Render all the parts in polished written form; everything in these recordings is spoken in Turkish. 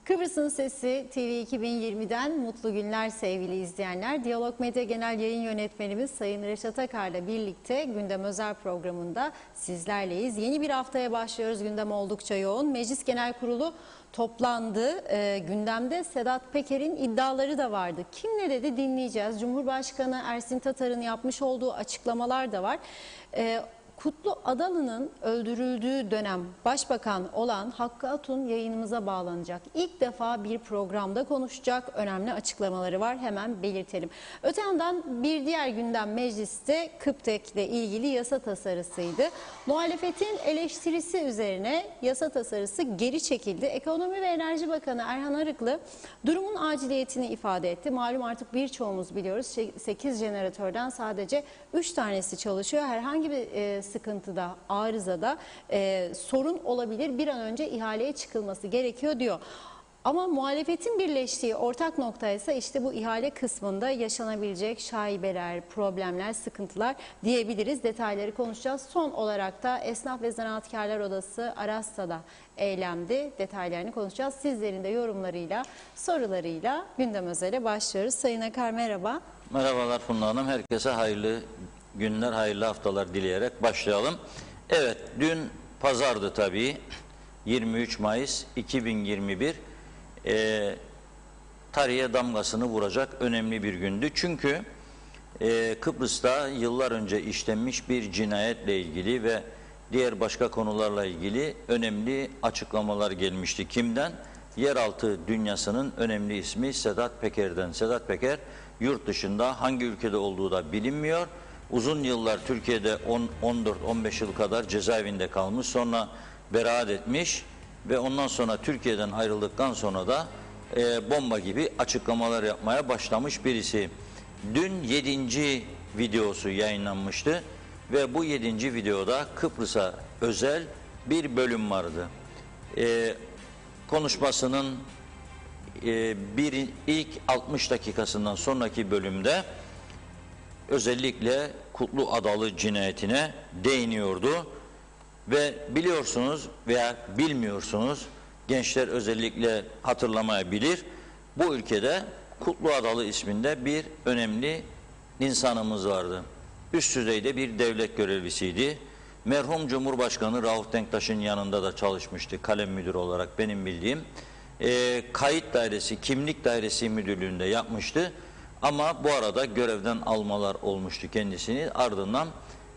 Kıbrıs'ın Sesi TV 2020'den mutlu günler sevgili izleyenler. Diyalog Medya Genel Yayın Yönetmenimiz Sayın Reşat Akar'la birlikte Gündem Özel programında sizlerleyiz. Yeni bir haftaya başlıyoruz. Gündem oldukça yoğun. Meclis Genel Kurulu toplandı. Gündemde Sedat Peker'in iddiaları da vardı. Kim ne dedi dinleyeceğiz. Cumhurbaşkanı Ersin Tatar'ın yapmış olduğu açıklamalar da var. Kutlu Adalı'nın öldürüldüğü dönem başbakan olan Hakkı Atun yayınımıza bağlanacak. İlk defa bir programda konuşacak, önemli açıklamaları var, hemen belirtelim. Öte yandan bir diğer gündem mecliste Kıptek ile ilgili yasa tasarısıydı. Muhalefetin eleştirisi üzerine yasa tasarısı geri çekildi. Ekonomi ve Enerji Bakanı Erhan Arıklı durumun aciliyetini ifade etti. Malum artık birçoğumuz biliyoruz 8 jeneratörden sadece 3 tanesi çalışıyor. Herhangi bir sıkıntıda, arızada sorun olabilir. Bir an önce ihaleye çıkılması gerekiyor diyor. Ama muhalefetin birleştiği ortak nokta ise işte bu ihale kısmında yaşanabilecek şaibeler, problemler, sıkıntılar diyebiliriz. Detayları konuşacağız. Son olarak da Esnaf ve Zanaatkarlar Odası Arasta'da eylemdi. Detaylarını konuşacağız. Sizlerin de yorumlarıyla, sorularıyla Gündem Özel'e başlıyoruz. Sayın Akar merhaba. Merhabalar Funda Hanım. Herkese hayırlı günler, hayırlı haftalar dileyerek başlayalım. Evet, dün pazardı tabii. 23 Mayıs 2021 tarihe damgasını vuracak önemli bir gündü. Çünkü Kıbrıs'ta yıllar önce işlenmiş bir cinayetle ilgili ve diğer başka konularla ilgili önemli açıklamalar gelmişti. Kimden? Yeraltı dünyasının önemli ismi Sedat Peker'den. Sedat Peker yurt dışında, hangi ülkede olduğu da bilinmiyor. Uzun yıllar Türkiye'de 14-15 yıl kadar cezaevinde kalmış, sonra beraat etmiş ve ondan sonra Türkiye'den ayrıldıktan sonra da bomba gibi açıklamalar yapmaya başlamış birisi. Dün 7. videosu yayınlanmıştı ve bu 7. videoda Kıbrıs'a özel bir bölüm vardı. Konuşmasının ilk 60 dakikasından sonraki bölümde özellikle Kutlu Adalı cinayetine değiniyordu ve biliyorsunuz veya bilmiyorsunuz, gençler özellikle hatırlamayabilir, bu ülkede Kutlu Adalı isminde bir önemli insanımız vardı. Üst düzeyde bir devlet görevlisiydi. Merhum Cumhurbaşkanı Rauf Denktaş'ın yanında da çalışmıştı kalem müdürü olarak benim bildiğim. Kayıt dairesi, kimlik dairesi müdürlüğünde yapmıştı. Ama bu arada görevden almalar olmuştu kendisini. Ardından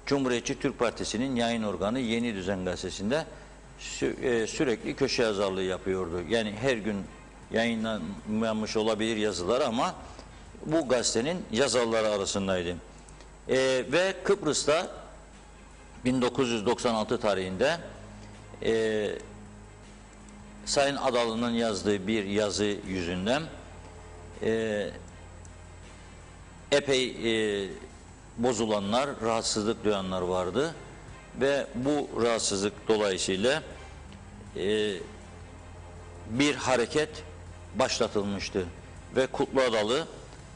Cumhuriyetçi Türk Partisi'nin yayın organı Yeni Düzen Gazetesi'nde sürekli köşe yazarlığı yapıyordu. Yani her gün yayınlanmış olabilir yazılar ama bu gazetenin yazarları arasındaydı. Ve Kıbrıs'ta 1996 tarihinde Sayın Adalı'nın yazdığı bir yazı yüzünden epey bozulanlar, rahatsızlık duyanlar vardı ve bu rahatsızlık dolayısıyla bir hareket başlatılmıştı ve Kutlu Adalı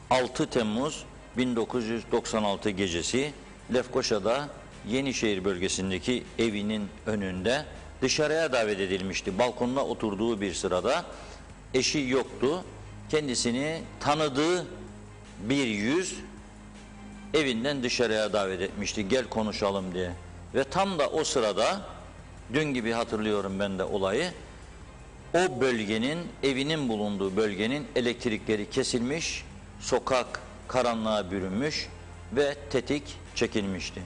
6 Temmuz 1996 gecesi Lefkoşa'da Yenişehir bölgesindeki evinin önünde dışarıya davet edilmişti. Balkonda oturduğu bir sırada eşi yoktu. Kendisini tanıdığı bir yüz evinden dışarıya davet etmişti. Gel konuşalım diye. Ve tam da o sırada, dün gibi hatırlıyorum ben de olayı, o bölgenin, evinin bulunduğu bölgenin elektrikleri kesilmiş, sokak karanlığa bürünmüş ve tetik çekilmişti.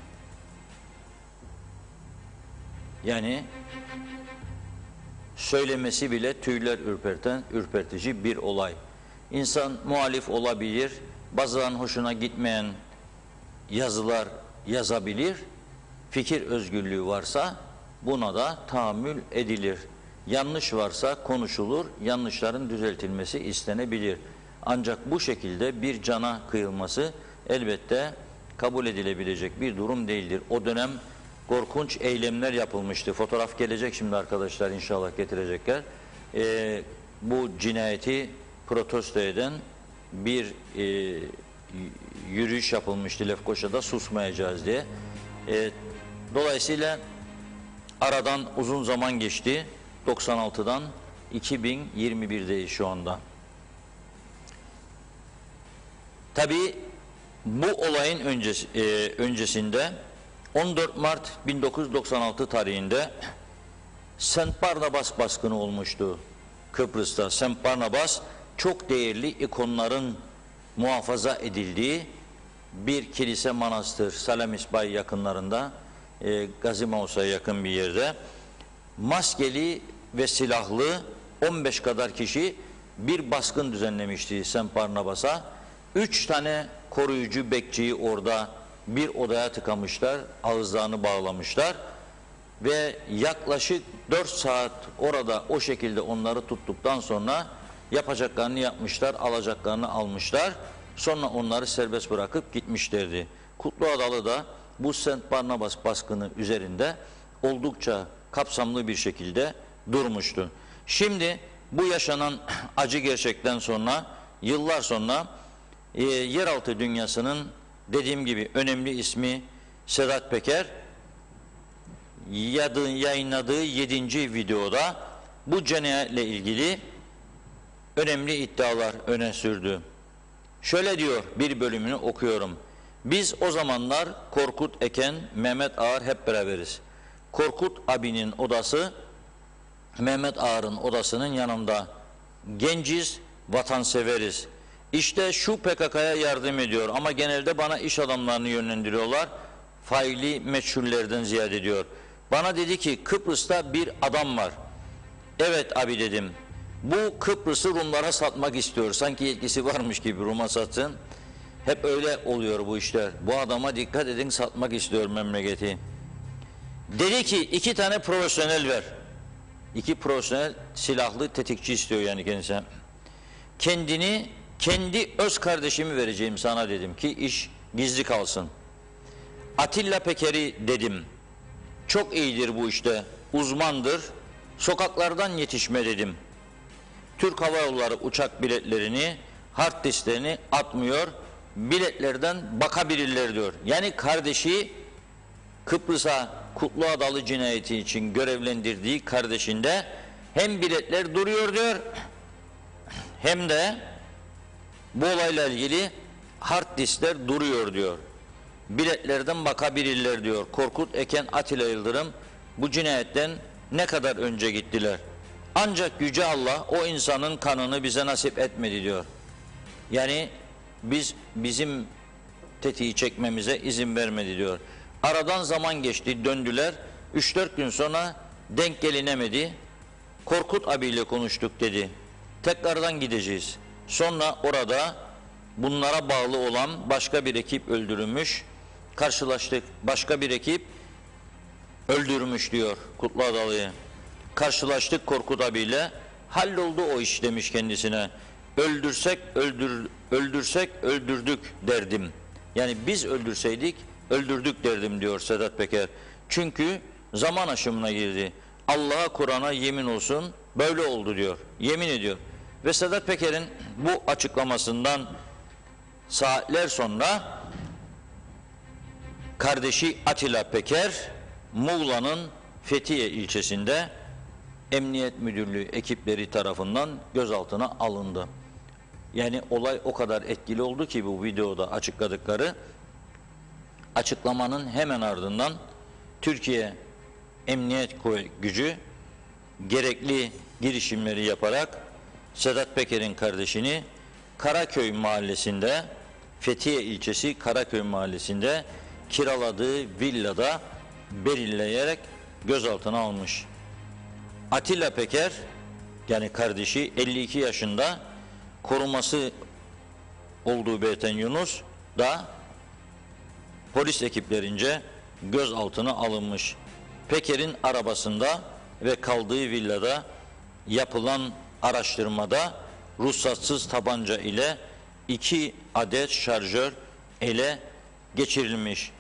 Yani söylemesi bile tüyler ürpertici bir olay. İnsan muhalif olabilir, bazılarının hoşuna gitmeyen yazılar yazabilir, fikir özgürlüğü varsa buna da tahammül edilir. Yanlış varsa konuşulur, yanlışların düzeltilmesi istenebilir. Ancak bu şekilde bir cana kıyılması elbette kabul edilebilecek bir durum değildir. O dönem korkunç eylemler yapılmıştı. Fotoğraf gelecek şimdi arkadaşlar, inşallah getirecekler. Bu cinayeti protesto eden bir yürüyüş yapılmıştı Lefkoşa'da, susmayacağız diye. Dolayısıyla aradan uzun zaman geçti. 96'dan 2021'deyiz şu anda. Tabii bu olayın öncesinde 14 Mart 1996 tarihinde St. Barnabas baskını olmuştu Kıbrıs'ta. St. Barnabas çok değerli ikonların muhafaza edildiği bir kilise manastır, Salamis Bay yakınlarında, Gazimaus'a yakın bir yerde. Maskeli ve silahlı 15 kadar kişi bir baskın düzenlemişti St. Barnabas'a. 3 tane koruyucu bekçiyi orada bir odaya tıkamışlar, ağızlarını bağlamışlar ve yaklaşık 4 saat orada o şekilde onları tuttuktan sonra yapacaklarını yapmışlar, alacaklarını almışlar. Sonra onları serbest bırakıp gitmişlerdi. Kutluadalı da bu St. Barnabas baskını üzerinde oldukça kapsamlı bir şekilde durmuştu. Şimdi bu yaşanan acı gerçekten sonra, yıllar sonra yeraltı dünyasının dediğim gibi önemli ismi Sedat Peker yayınladığı 7. videoda bu cinayetle ilgili önemli iddialar öne sürdü. Şöyle diyor, bir bölümünü okuyorum. Biz o zamanlar Korkut Eken, Mehmet Ağar hep beraberiz. Korkut abinin odası Mehmet Ağar'ın odasının yanında. Genciz, vatanseveriz. İşte şu PKK'ya yardım ediyor ama genelde bana iş adamlarını yönlendiriyorlar. Faili meçhullerden ziyade diyor. Bana dedi ki Kıbrıs'ta bir adam var. Evet abi dedim. Bu Kıbrıs'ı Rumlara satmak istiyor. Sanki yetkisi varmış gibi Rum'a satsın. Hep öyle oluyor bu işler. Bu adama dikkat edin, satmak istiyor memleketi. Dedi ki 2 tane profesyonel ver. 2 profesyonel silahlı tetikçi istiyor yani kendisine. Kendi öz kardeşimi vereceğim sana dedim ki iş gizli kalsın. Atilla Peker'i dedim. Çok iyidir bu işte. Uzmandır. Sokaklardan yetişme dedim. Türk Hava Yolları uçak biletlerini, hard disklerini atmıyor. Biletlerden bakabilirler diyor. Yani kardeşi Kıbrıs'a Kutluadalı cinayeti için görevlendirdiği kardeşinde hem biletler duruyor diyor, hem de bu olayla ilgili hard diskler duruyor diyor. Biletlerden bakabilirler diyor. Korkut Eken, Atilla Yıldırım bu cinayetten ne kadar önce gittiler. Ancak Yüce Allah o insanın kanını bize nasip etmedi diyor. Yani bizim tetiği çekmemize izin vermedi diyor. Aradan zaman geçti, döndüler. 3-4 gün sonra denk gelinemedi. Korkut abiyle konuştuk dedi. Tekrardan gideceğiz. Sonra orada bunlara bağlı olan başka bir ekip öldürülmüş. Karşılaştık. Başka bir ekip öldürmüş diyor Kutluadalı'yı. Karşılaştık Korkut abiyle. Halloldu o iş demiş kendisine. Öldürsek öldürdük derdim. Yani biz öldürseydik öldürdük derdim diyor Sedat Peker. Çünkü zaman aşımına girdi. Allah'a, Kur'an'a yemin olsun böyle oldu diyor. Yemin ediyor. Ve Sedat Peker'in bu açıklamasından saatler sonra kardeşi Atilla Peker Muğla'nın Fethiye ilçesinde Emniyet Müdürlüğü ekipleri tarafından gözaltına alındı. Yani olay o kadar etkili oldu ki bu videoda açıkladıkları, açıklamanın hemen ardından Türkiye Emniyet Gücü gerekli girişimleri yaparak Sedat Peker'in kardeşini Karaköy mahallesinde, Fethiye ilçesi Karaköy mahallesinde kiraladığı villada belirleyerek gözaltına almış. Atilla Peker yani kardeşi 52 yaşında, koruması olduğu belirten Yunus da polis ekiplerince gözaltına alınmış. Peker'in arabasında ve kaldığı villada yapılan araştırmada ruhsatsız tabanca ile 2 adet şarjör ele geçirilmiş.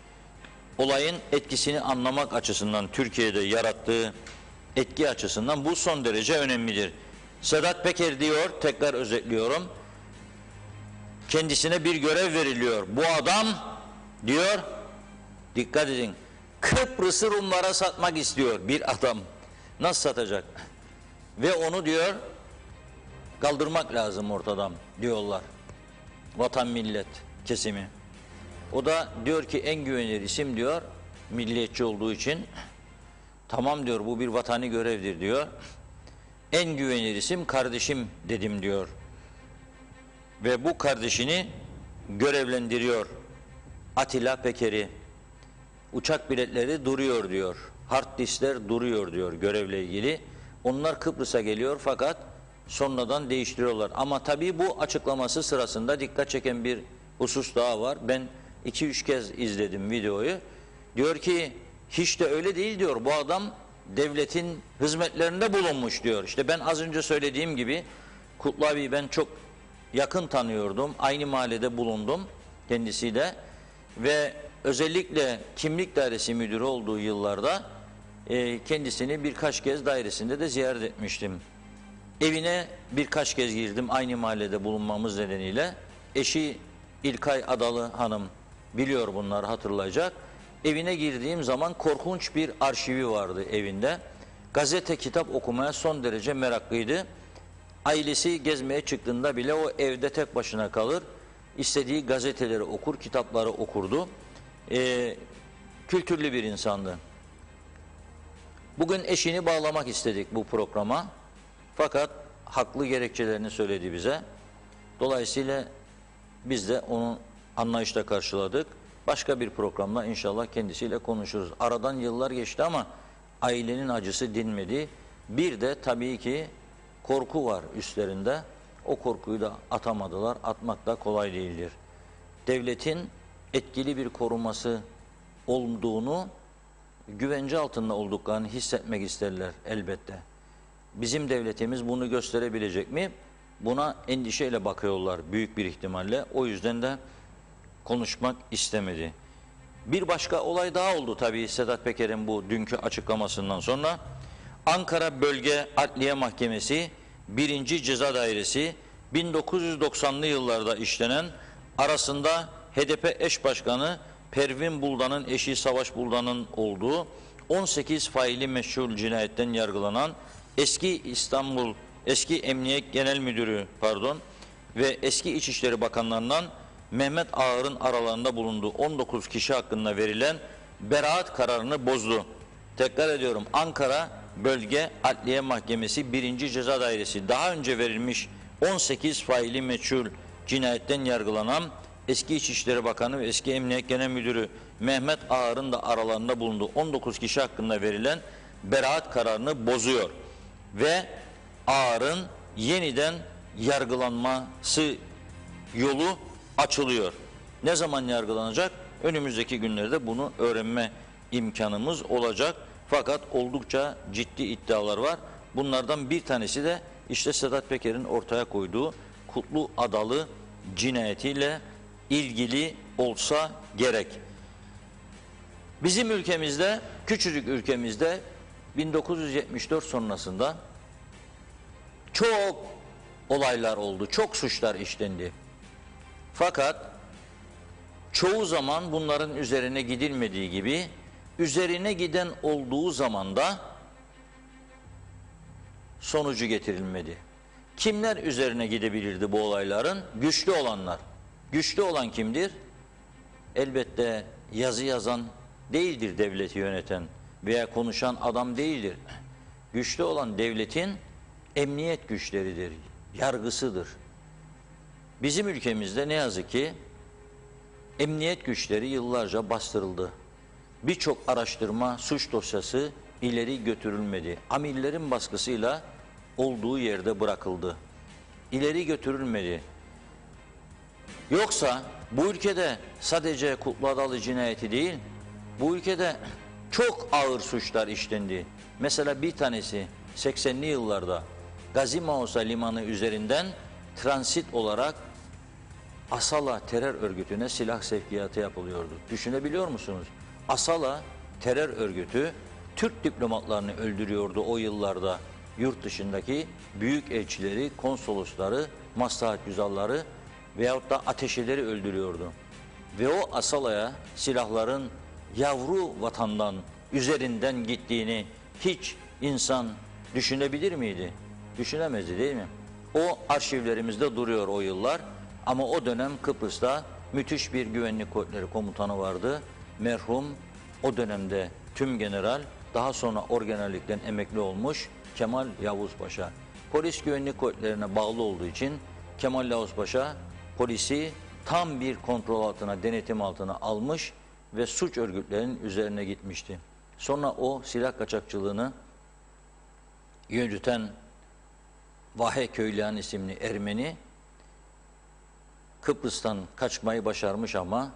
Olayın etkisini anlamak açısından, Türkiye'de yarattığı etki açısından bu son derece önemlidir. Sedat Peker diyor, tekrar özetliyorum, kendisine bir görev veriliyor. Bu adam diyor, dikkat edin, Kıbrıs'ı Rumlara satmak istiyor bir adam. Nasıl satacak? Ve onu diyor kaldırmak lazım ortadan diyorlar. Vatan millet kesimi. O da diyor ki en güvenilir isim diyor milliyetçi olduğu için. Tamam diyor bu bir vatani görevdir diyor. En güvenilir isim kardeşim dedim diyor. Ve bu kardeşini görevlendiriyor. Atilla Peker'i. Uçak biletleri duruyor diyor. Hard diskler duruyor diyor görevle ilgili. Onlar Kıbrıs'a geliyor fakat sonradan değiştiriyorlar. Ama tabii bu açıklaması sırasında dikkat çeken bir husus daha var. Ben 2-3 kez izledim videoyu. Diyor ki hiç de öyle değil diyor. Bu adam devletin hizmetlerinde bulunmuş diyor. İşte ben az önce söylediğim gibi Kutlu abi ben çok yakın tanıyordum. Aynı mahallede bulundum kendisiyle. Ve özellikle kimlik dairesi müdürü olduğu yıllarda kendisini birkaç kez dairesinde de ziyaret etmiştim. Evine birkaç kez girdim aynı mahallede bulunmamız nedeniyle. Eşi İlkay Adalı Hanım biliyor bunları hatırlayacak. Evine girdiğim zaman korkunç bir arşivi vardı evinde. Gazete, kitap okumaya son derece meraklıydı. Ailesi gezmeye çıktığında bile o evde tek başına kalır. İstediği gazeteleri okur, kitapları okurdu. Kültürlü bir insandı. Bugün eşini bağlamak istedik bu programa. Fakat haklı gerekçelerini söyledi bize. Dolayısıyla biz de onu anlayışla karşıladık. Başka bir programda inşallah kendisiyle konuşuruz. Aradan yıllar geçti ama ailenin acısı dinmedi. Bir de tabii ki korku var üstlerinde. O korkuyu da atamadılar. Atmak da kolay değildir. Devletin etkili bir koruması olduğunu, güvence altında olduklarını hissetmek isterler elbette. Bizim devletimiz bunu gösterebilecek mi? Buna endişeyle bakıyorlar büyük bir ihtimalle. O yüzden de konuşmak istemedi. Bir başka olay daha oldu tabii Sedat Peker'in bu dünkü açıklamasından sonra. Ankara Bölge Adliye Mahkemesi 1. Ceza Dairesi 1990'lı yıllarda işlenen arasında HDP eş başkanı Pervin Buldan'ın eşi Savaş Buldan'ın olduğu 18 faili meşhur cinayetten yargılanan eski Emniyet Genel Müdürü ve eski İçişleri Bakanlarından Mehmet Ağar'ın aralarında bulunduğu 19 kişi hakkında verilen beraat kararını bozdu. Tekrar ediyorum, Ankara Bölge Adliye Mahkemesi 1. Ceza Dairesi daha önce verilmiş 18 faili meçhul cinayetten yargılanan eski İçişleri Bakanı ve eski Emniyet Genel Müdürü Mehmet Ağar'ın da aralarında bulunduğu 19 kişi hakkında verilen beraat kararını bozuyor. Ve Ağar'ın yeniden yargılanması yolu açılıyor. Ne zaman yargılanacak? Önümüzdeki günlerde bunu öğrenme imkanımız olacak. Fakat oldukça ciddi iddialar var. Bunlardan bir tanesi de işte Sedat Peker'in ortaya koyduğu Kutlu Adalı cinayetiyle ilgili olsa gerek. Bizim ülkemizde, küçücük ülkemizde 1974 sonrasında çok olaylar oldu, çok suçlar işlendi. Fakat çoğu zaman bunların üzerine gidilmediği gibi üzerine giden olduğu zaman da sonucu getirilmedi. Kimler üzerine gidebilirdi bu olayların? Güçlü olanlar. Güçlü olan kimdir? Elbette yazı yazan değildir devleti yöneten veya konuşan adam değildir. Güçlü olan devletin emniyet güçleridir, yargısıdır. Bizim ülkemizde ne yazık ki emniyet güçleri yıllarca bastırıldı. Birçok araştırma, suç dosyası ileri götürülmedi. Amirlerin baskısıyla olduğu yerde bırakıldı. İleri götürülmedi. Yoksa bu ülkede sadece Kutlu Adalı cinayeti değil, bu ülkede çok ağır suçlar işlendi. Mesela bir tanesi 80'li yıllarda Gazi Mausa Limanı üzerinden transit olarak Asala terör örgütüne silah sevkiyatı yapılıyordu. Düşünebiliyor musunuz? Asala terör örgütü Türk diplomatlarını öldürüyordu o yıllarda. Yurt dışındaki büyük elçileri, konsolosları, maslahatgüzarları veyahut da ateşeleri öldürüyordu. Ve o Asala'ya silahların yavru vatandan üzerinden gittiğini hiç insan düşünebilir miydi? düşünemezdi değil mi? O arşivlerimizde duruyor o yıllar. Ama o dönem Kıbrıs'ta müthiş bir güvenlik kuvvetleri komutanı vardı. Merhum o dönemde tümgeneral, daha sonra orgenerallikten emekli olmuş Kemal Yavuz Paşa. Polis güvenlik kuvvetlerine bağlı olduğu için Kemal Yavuz Paşa polisi tam bir kontrol altına, denetim altına almış ve suç örgütlerinin üzerine gitmişti. Sonra o silah kaçakçılığını yürüten Vahe Köylühan isimli Ermeni Kıbrıs'tan kaçmayı başarmış ama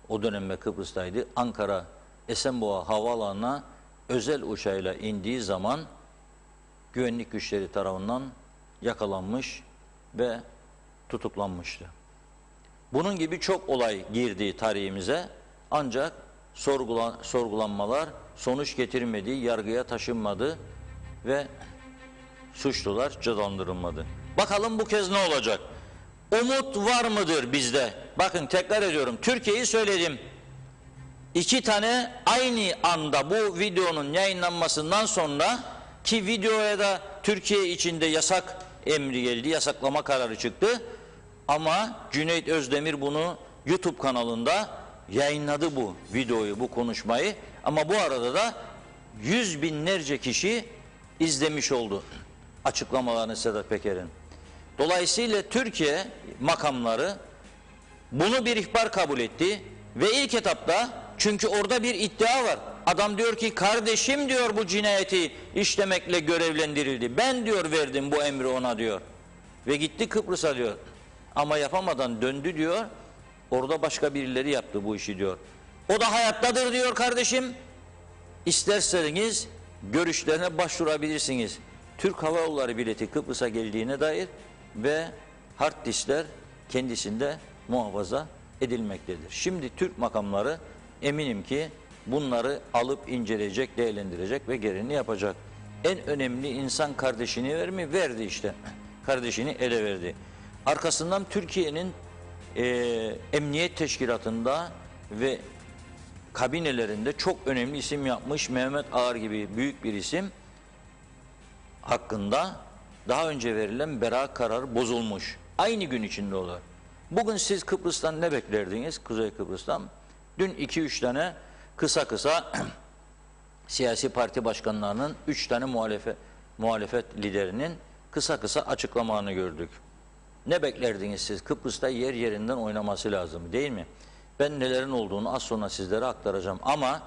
o dönemde Kıbrıs'taydı. Ankara Esenboğa Havaalanı'na özel uçağıyla indiği zaman güvenlik güçleri tarafından yakalanmış ve tutuklanmıştı. Bunun gibi çok olay girdi tarihimize ancak sorgulanmalar sonuç getirmedi, yargıya taşınmadı ve suçlular cezalandırılmadı. Bakalım bu kez ne olacak? Umut var mıdır bizde? Bakın tekrar ediyorum, Türkiye'yi söyledim. 2 tane aynı anda bu videonun yayınlanmasından sonra ki videoya da Türkiye içinde yasak emri geldi, yasaklama kararı çıktı. Ama Cüneyt Özdemir bunu YouTube kanalında yayınladı bu videoyu, bu konuşmayı. Ama bu arada da 100 binlerce kişi izlemiş oldu açıklamalarını Sedat Peker'in. Dolayısıyla Türkiye makamları bunu bir ihbar kabul etti ve ilk etapta, çünkü orada bir iddia var. Adam diyor ki kardeşim diyor bu cinayeti işlemekle görevlendirildi. Ben diyor verdim bu emri ona diyor. Ve gitti Kıbrıs'a diyor. Ama yapamadan döndü diyor. Orada başka birileri yaptı bu işi diyor. O da hayattadır diyor kardeşim. İsterseniz görüşlerine başvurabilirsiniz. Türk Hava Yolları bileti Kıbrıs'a geldiğine dair ve hard diskler kendisinde muhafaza edilmektedir. Şimdi Türk makamları eminim ki bunları alıp inceleyecek, değerlendirecek ve gereğini yapacak. En önemli insan kardeşini verdi işte. Kardeşini ele verdi. Arkasından Türkiye'nin emniyet teşkilatında ve kabinelerinde çok önemli isim yapmış Mehmet Ağar gibi büyük bir isim hakkında daha önce verilen beraat kararı bozulmuş. Aynı gün içinde olur. Bugün siz Kıbrıs'tan ne beklerdiniz? Kuzey Kıbrıs'tan. Dün 2-3 tane kısa siyasi parti başkanlarının 3 tane muhalefet liderinin kısa açıklamalarını gördük. Ne beklerdiniz siz? Kıbrıs'ta yer yerinden oynaması lazım değil mi? Ben nelerin olduğunu az sonra sizlere aktaracağım. Ama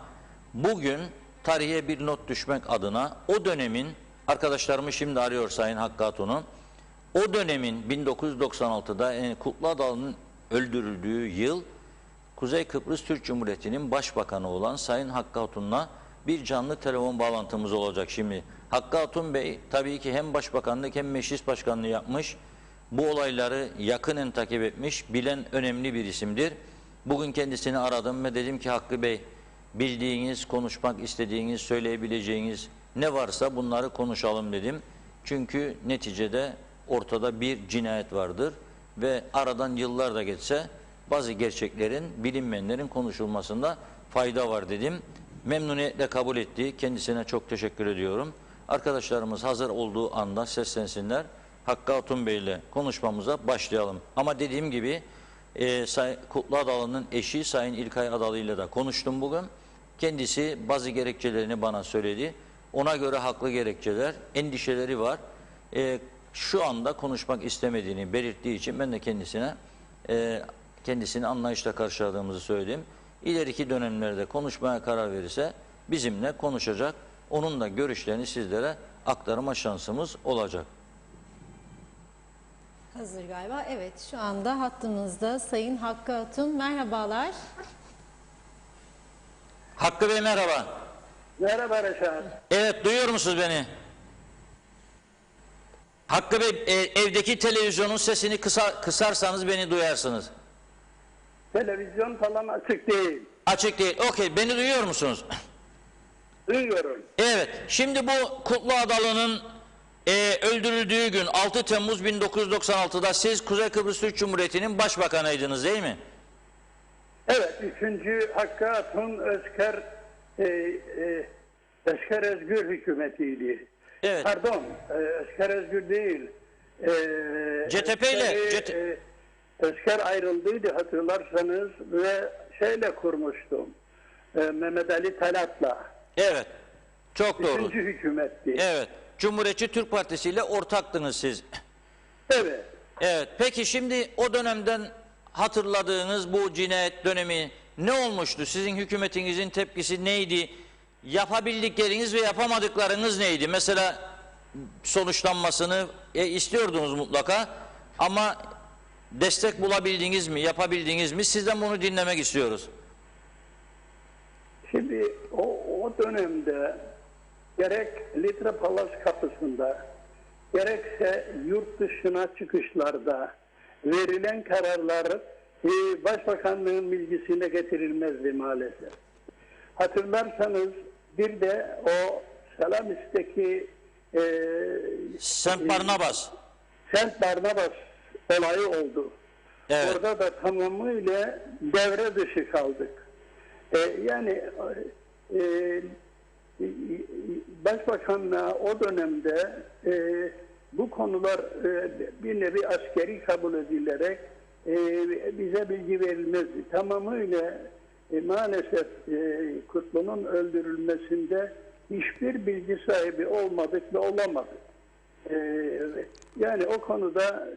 bugün tarihe bir not düşmek adına o dönemin, arkadaşlarımı şimdi arıyor Sayın Hakkı Hatun'u, o dönemin 1996'da Kutlu Adalı'nın öldürüldüğü yıl Kuzey Kıbrıs Türk Cumhuriyeti'nin başbakanı olan Sayın Hakkı Hatun'la bir canlı telefon bağlantımız olacak şimdi. Hakkı Hatun Bey tabii ki hem başbakanlık hem meclis başkanlığı yapmış. Bu olayları yakinen takip etmiş, bilen önemli bir isimdir. Bugün kendisini aradım ve dedim ki Hakkı Bey, bildiğiniz, konuşmak istediğiniz, söyleyebileceğiniz ne varsa bunları konuşalım dedim. Çünkü neticede ortada bir cinayet vardır ve aradan yıllar da geçse bazı gerçeklerin, bilinmeyenlerin konuşulmasında fayda var dedim. Memnuniyetle kabul etti. Kendisine çok teşekkür ediyorum. Arkadaşlarımız hazır olduğu anda seslensinler. Hakkı Hatun Bey ile konuşmamıza başlayalım. Ama dediğim gibi Kutlu Adalı'nın eşi Sayın İlkay Adalı ile de konuştum bugün. Kendisi bazı gerekçelerini bana söyledi. Ona göre haklı gerekçeler, endişeleri var. Şu anda konuşmak istemediğini belirttiği için ben de kendisini anlayışla karşıladığımızı söyledim. İleriki dönemlerde konuşmaya karar verirse bizimle konuşacak. Onun da görüşlerini sizlere aktarma şansımız olacak. Hazır galiba. Evet, şu anda hattımızda Sayın Hakkı Hatun. Merhabalar. Hakkı Bey merhaba. Merhaba Reşat. Evet, duyuyor musunuz beni? Hakkı Bey, evdeki televizyonun sesini kısarsanız beni duyarsınız. Televizyon falan açık değil. Açık değil. Okey, beni duyuyor musunuz? Duyuyorum. Evet, şimdi bu Kutlu Adalı'nın öldürüldüğü gün 6 Temmuz 1996'da siz Kuzey Kıbrıs Türk Cumhuriyeti'nin başbakanıydınız değil mi? Evet, 3. Hakkı Hatun Özker Özgür hükümetiydi. Evet. Pardon, Özker Özgür değil. CTP ile Özker ayrıldıydı hatırlarsanız ve şeyle kurmuştum. Mehmet Ali Talat'la. Evet. Çok doğru. Üçüncü hükümetti. Evet. Cumhuriyetçi Türk Partisi ile ortaktınız siz. Evet. Evet. Peki şimdi o dönemden hatırladığınız bu cinayet dönemi ne olmuştu? Sizin hükümetinizin tepkisi neydi? Yapabildikleriniz ve yapamadıklarınız neydi? Mesela sonuçlanmasını istiyordunuz mutlaka ama destek bulabildiniz mi? Yapabildiniz mi? Sizden bunu dinlemek istiyoruz. Şimdi o dönemde gerek Litre Palas kapısında gerekse yurt dışına çıkışlarda verilen kararlar Başbakanlığın bilgisine getirilmezdi maalesef. Hatırlarsanız bir de o Selamis'teki Saint Barnabas. Saint Barnabas olayı oldu. Evet. Orada da tamamıyla devre dışı kaldık. Yani Başbakanlığa o dönemde bu konular bir nevi askeri kabul edilerek bize bilgi verilmezdi. Tamamıyla maalesef Kutlu'nun öldürülmesinde hiçbir bilgi sahibi olmadık ve olamadık. Yani o konuda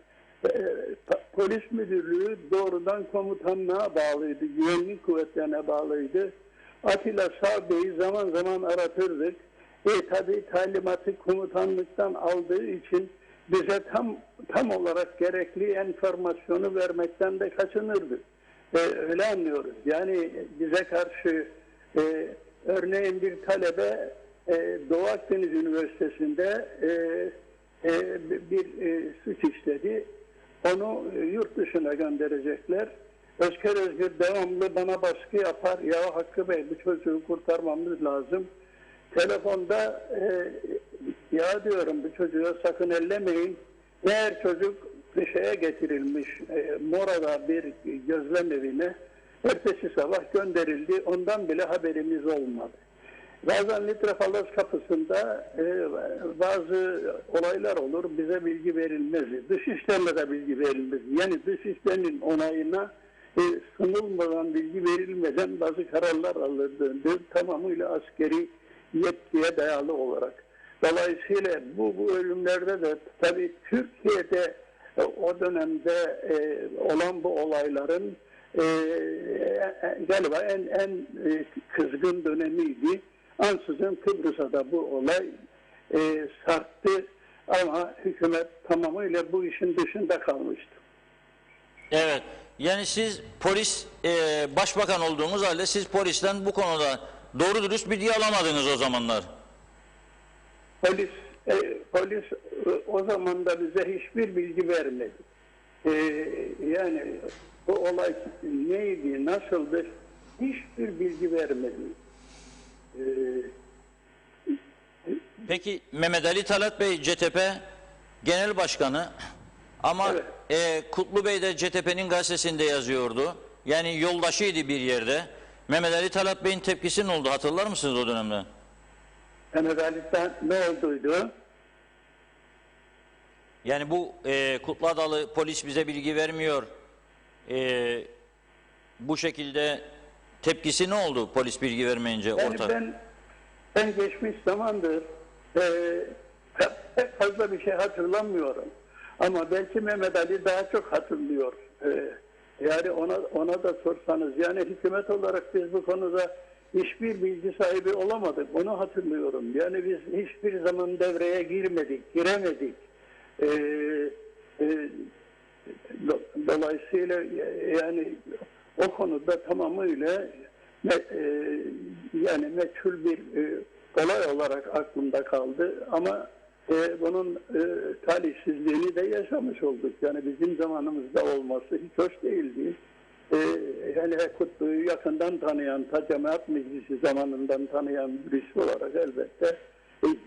polis müdürlüğü doğrudan komutanlığa bağlıydı, güvenlik kuvvetlerine bağlıydı. Atilla Sağ Bey'i zaman zaman aratırdık. Tabii talimatı komutanlıktan aldığı için bize tam olarak gerekli enformasyonu vermekten de kaçınırdı. Öyle anlıyoruz. Yani bize karşı örneğin bir talebe Doğu Akdeniz Üniversitesi'nde bir suç işledi. Onu yurt dışına gönderecekler. Özker Özgür devamlı bana baskı yapar. Ya Hakkı Bey bu çocuğu kurtarmamız lazım. Telefonda ya diyorum bu çocuğa sakın ellemeyin. Meğer çocuk dışarıya getirilmiş Mora'da bir gözlem evine. Ertesi sabah gönderildi. Ondan bile haberimiz olmadı. Bazen Litre Palas kapısında bazı olaylar olur. Bize bilgi verilmez. Dışişlerine de bilgi verilmez. Yani dışişlerinin onayına sunulmadan bilgi verilmeden bazı kararlar alındı. Tamamıyla askeri yetkiye dayalı olarak. Dolayısıyla bu ölümlerde de tabii Türkiye'de o dönemde olan bu olayların galiba en kızgın dönemiydi. Ansızın Kıbrıs'a da bu olay sarktı ama hükümet tamamıyla bu işin dışında kalmıştı. Evet. Yani siz polis başbakan olduğunuz halde siz polisten bu konuda doğru dürüst bilgi alamadınız o zamanlar. Polis o zaman da bize hiçbir bilgi vermedi. Yani bu olay neydi, nasıldı hiçbir bilgi vermedi. Peki Mehmet Ali Talat Bey CTP Genel Başkanı ama Kutlu Bey de CTP'nin gazetesinde yazıyordu. Yani yoldaşıydı bir yerde. Mehmet Ali Talat Bey'in tepkisi ne oldu hatırlar mısınız o dönemde? Mehmet Ali'den ne olduydu? Yani bu Kutlu Adalı polis bize bilgi vermiyor. Bu şekilde tepkisi ne oldu polis bilgi vermeyince Yani ortak? ben geçmiş zamandır pek fazla bir şey hatırlamıyorum. Ama belki Mehmet Ali daha çok hatırlıyor. Yani ona da sorsanız, yani hükümet olarak biz bu konuda hiçbir bilgi sahibi olamadık. Onu hatırlıyorum. Yani biz hiçbir zaman devreye giremedik. Dolayısıyla yani o konuda tamamıyla yani meçhul bir olay olarak aklımda kaldı ama bunun talihsizliğini de yaşamış olduk. Yani bizim zamanımızda olması hiç hoş değildi. Yani Kutlu'yu yakından tanıyan, ta Cemaat Meclisi zamanından tanıyan birisi olarak elbette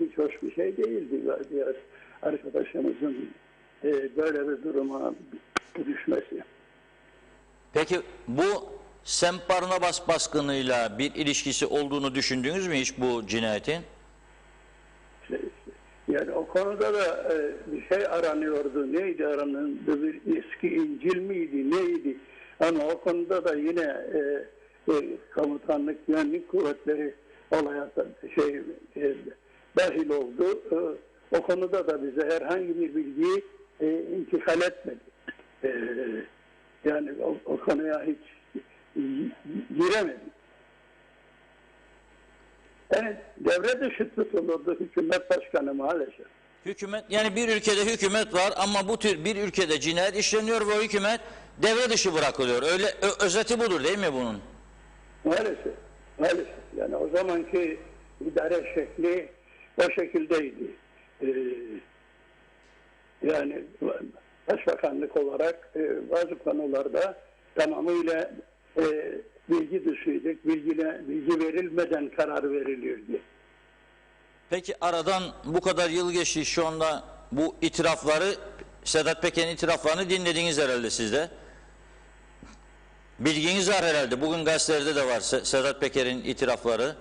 hiç hoş bir şey değildi. Diğer arkadaşımızın böyle bir duruma düşmesi. Peki bu Saint Barnabas baskınıyla bir ilişkisi olduğunu düşündünüz mü hiç bu cinayetin? konuda da bir şey aranıyordu. Neydi aranıyordu? Bir eski İncil miydi? Neydi? Ama o konuda da yine komutanlık, güvenlik kuvvetleri olaya dahil oldu. O konuda da bize herhangi bir bilgi intikal etmedi. Yani o konuya hiç giremedik. Yani devre dışı tutulurdu hükümet başkanı maalesef. Hükümet, yani bir ülkede hükümet var ama bu tür bir ülkede cinayet işleniyor ve o hükümet devre dışı bırakılıyor. Öyle özeti budur değil mi bunun? Maalesef. Maalesef. Yani o zamanki idare şekli o şekildeydi. Yani başbakanlık olarak bazı konularda tamamıyla bilgi dışıydık. Bilgi verilmeden karar veriliyordu. Peki aradan bu kadar yıl geçti, şu anda bu itirafları, Sedat Peker'in itiraflarını dinlediniz herhalde siz de. Bilginiz var herhalde. Bugün gazetelerde de var Sedat Peker'in itirafları.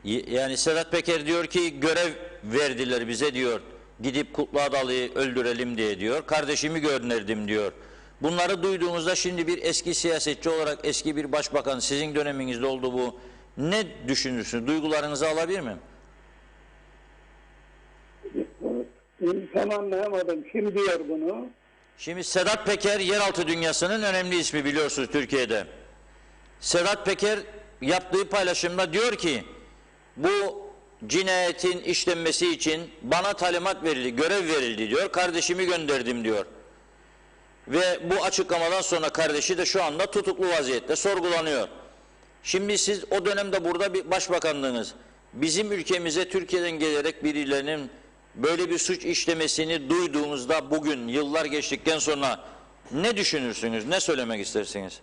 Yani Sedat Peker diyor ki görev verdiler bize diyor. Gidip Kutlu Adalı'yı öldürelim diye diyor. Kardeşimi gönderdim diyor. Bunları duyduğunuzda şimdi bir eski siyasetçi olarak, eski bir başbakan, sizin döneminizde oldu bu. Ne düşünürsünüz? Duygularınızı alabilir miyim? Tam anlayamadım. Kim diyor bunu? Şimdi Sedat Peker yeraltı dünyasının önemli ismi, biliyorsunuz Türkiye'de. Sedat Peker yaptığı paylaşımda diyor ki bu cinayetin işlenmesi için bana talimat verildi, görev verildi diyor. Kardeşimi gönderdim diyor. Ve bu açıklamadan sonra kardeşi de şu anda tutuklu vaziyette, sorgulanıyor. Şimdi siz o dönemde burada bir başbakanlığınız, bizim ülkemize Türkiye'den gelerek birilerinin böyle bir suç işlemesini duyduğunuzda bugün yıllar geçtikten sonra ne düşünürsünüz, ne söylemek istersiniz?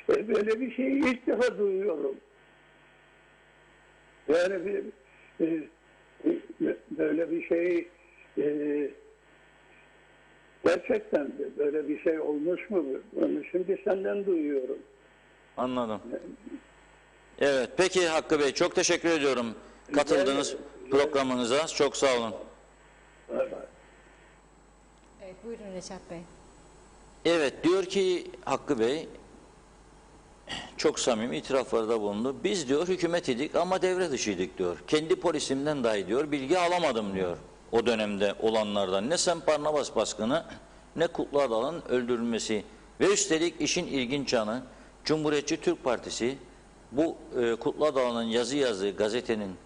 Böyle bir şeyi ilk defa duyuyorum. Yani böyle bir şey gerçekten böyle bir şey olmuş mu? Onu şimdi senden duyuyorum. Anladım. Evet, peki Hakkı Bey, çok teşekkür ediyorum katıldığınız programınıza. Çok sağ olun. Bay bay. Evet, buyurun Reşat Bey. Evet, diyor ki Hakkı Bey, çok samimi itiraflarda bulundu. Biz diyor hükümet idik ama devre dışıydık diyor. Kendi polisimden dahi diyor bilgi alamadım diyor. O dönemde olanlardan ne Sem Barnabas baskını ne Kutlu Adalı'nın öldürülmesi ve üstelik işin ilginç yanı Cumhuriyetçi Türk Partisi bu Kutlu Adalı'nın yazı yazdığı gazetenin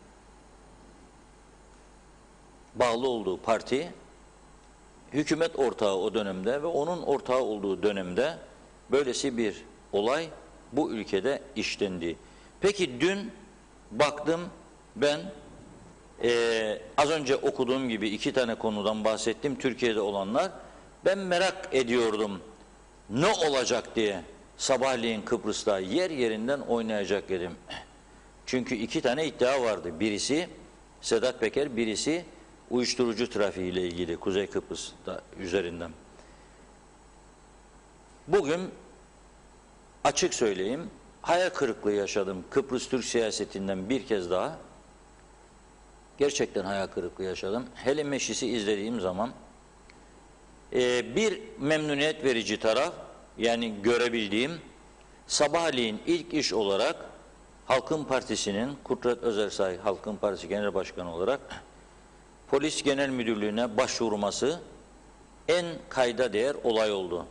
bağlı olduğu parti hükümet ortağı o dönemde ve onun ortağı olduğu dönemde böylesi bir olay bu ülkede işlendi. Peki dün baktım ben az önce okuduğum gibi 2 tane konudan bahsettim Türkiye'de olanlar. Ben merak ediyordum ne olacak diye. Sabahleyin Kıbrıs'ta yer yerinden oynayacak dedim. Çünkü 2 tane iddia vardı. Birisi Sedat Peker, birisi uyuşturucu trafiği ile ilgili Kuzey Kıbrıs'ta üzerinden. Bugün açık söyleyeyim, hayal kırıklığı yaşadım Kıbrıs Türk siyasetinden bir kez daha. Gerçekten hayal kırıklığı yaşadım. Hele meclisi izlediğim zaman bir memnuniyet verici taraf, yani görebildiğim, sabahleyin ilk iş olarak Halkın Partisi'nin, Kudret Özersay Halkın Partisi Genel Başkanı olarak Polis Genel Müdürlüğü'ne başvurması en kayda değer olay oldu.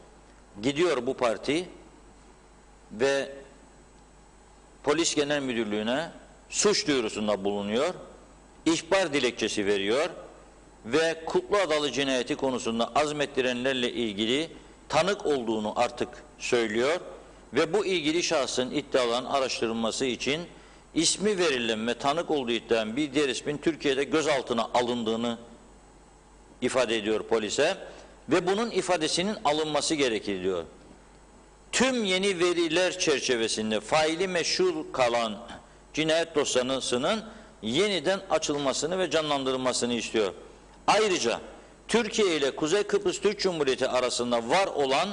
Gidiyor bu parti ve Polis Genel Müdürlüğü'ne suç duyurusunda bulunuyor, ihbar dilekçesi veriyor ve Kutlu Adalı cinayeti konusunda azmettirenlerle ilgili tanık olduğunu artık söylüyor ve bu ilgili şahsın iddiaların araştırılması için ismi verilen ve tanık olduğu iddialan bir diğer ismin Türkiye'de gözaltına alındığını ifade ediyor polise ve bunun ifadesinin alınması gerekir diyor. Tüm yeni veriler çerçevesinde faili meşhur kalan cinayet dosyasının yeniden açılmasını ve canlandırılmasını istiyor. Ayrıca Türkiye ile Kuzey Kıbrıs Türk Cumhuriyeti arasında var olan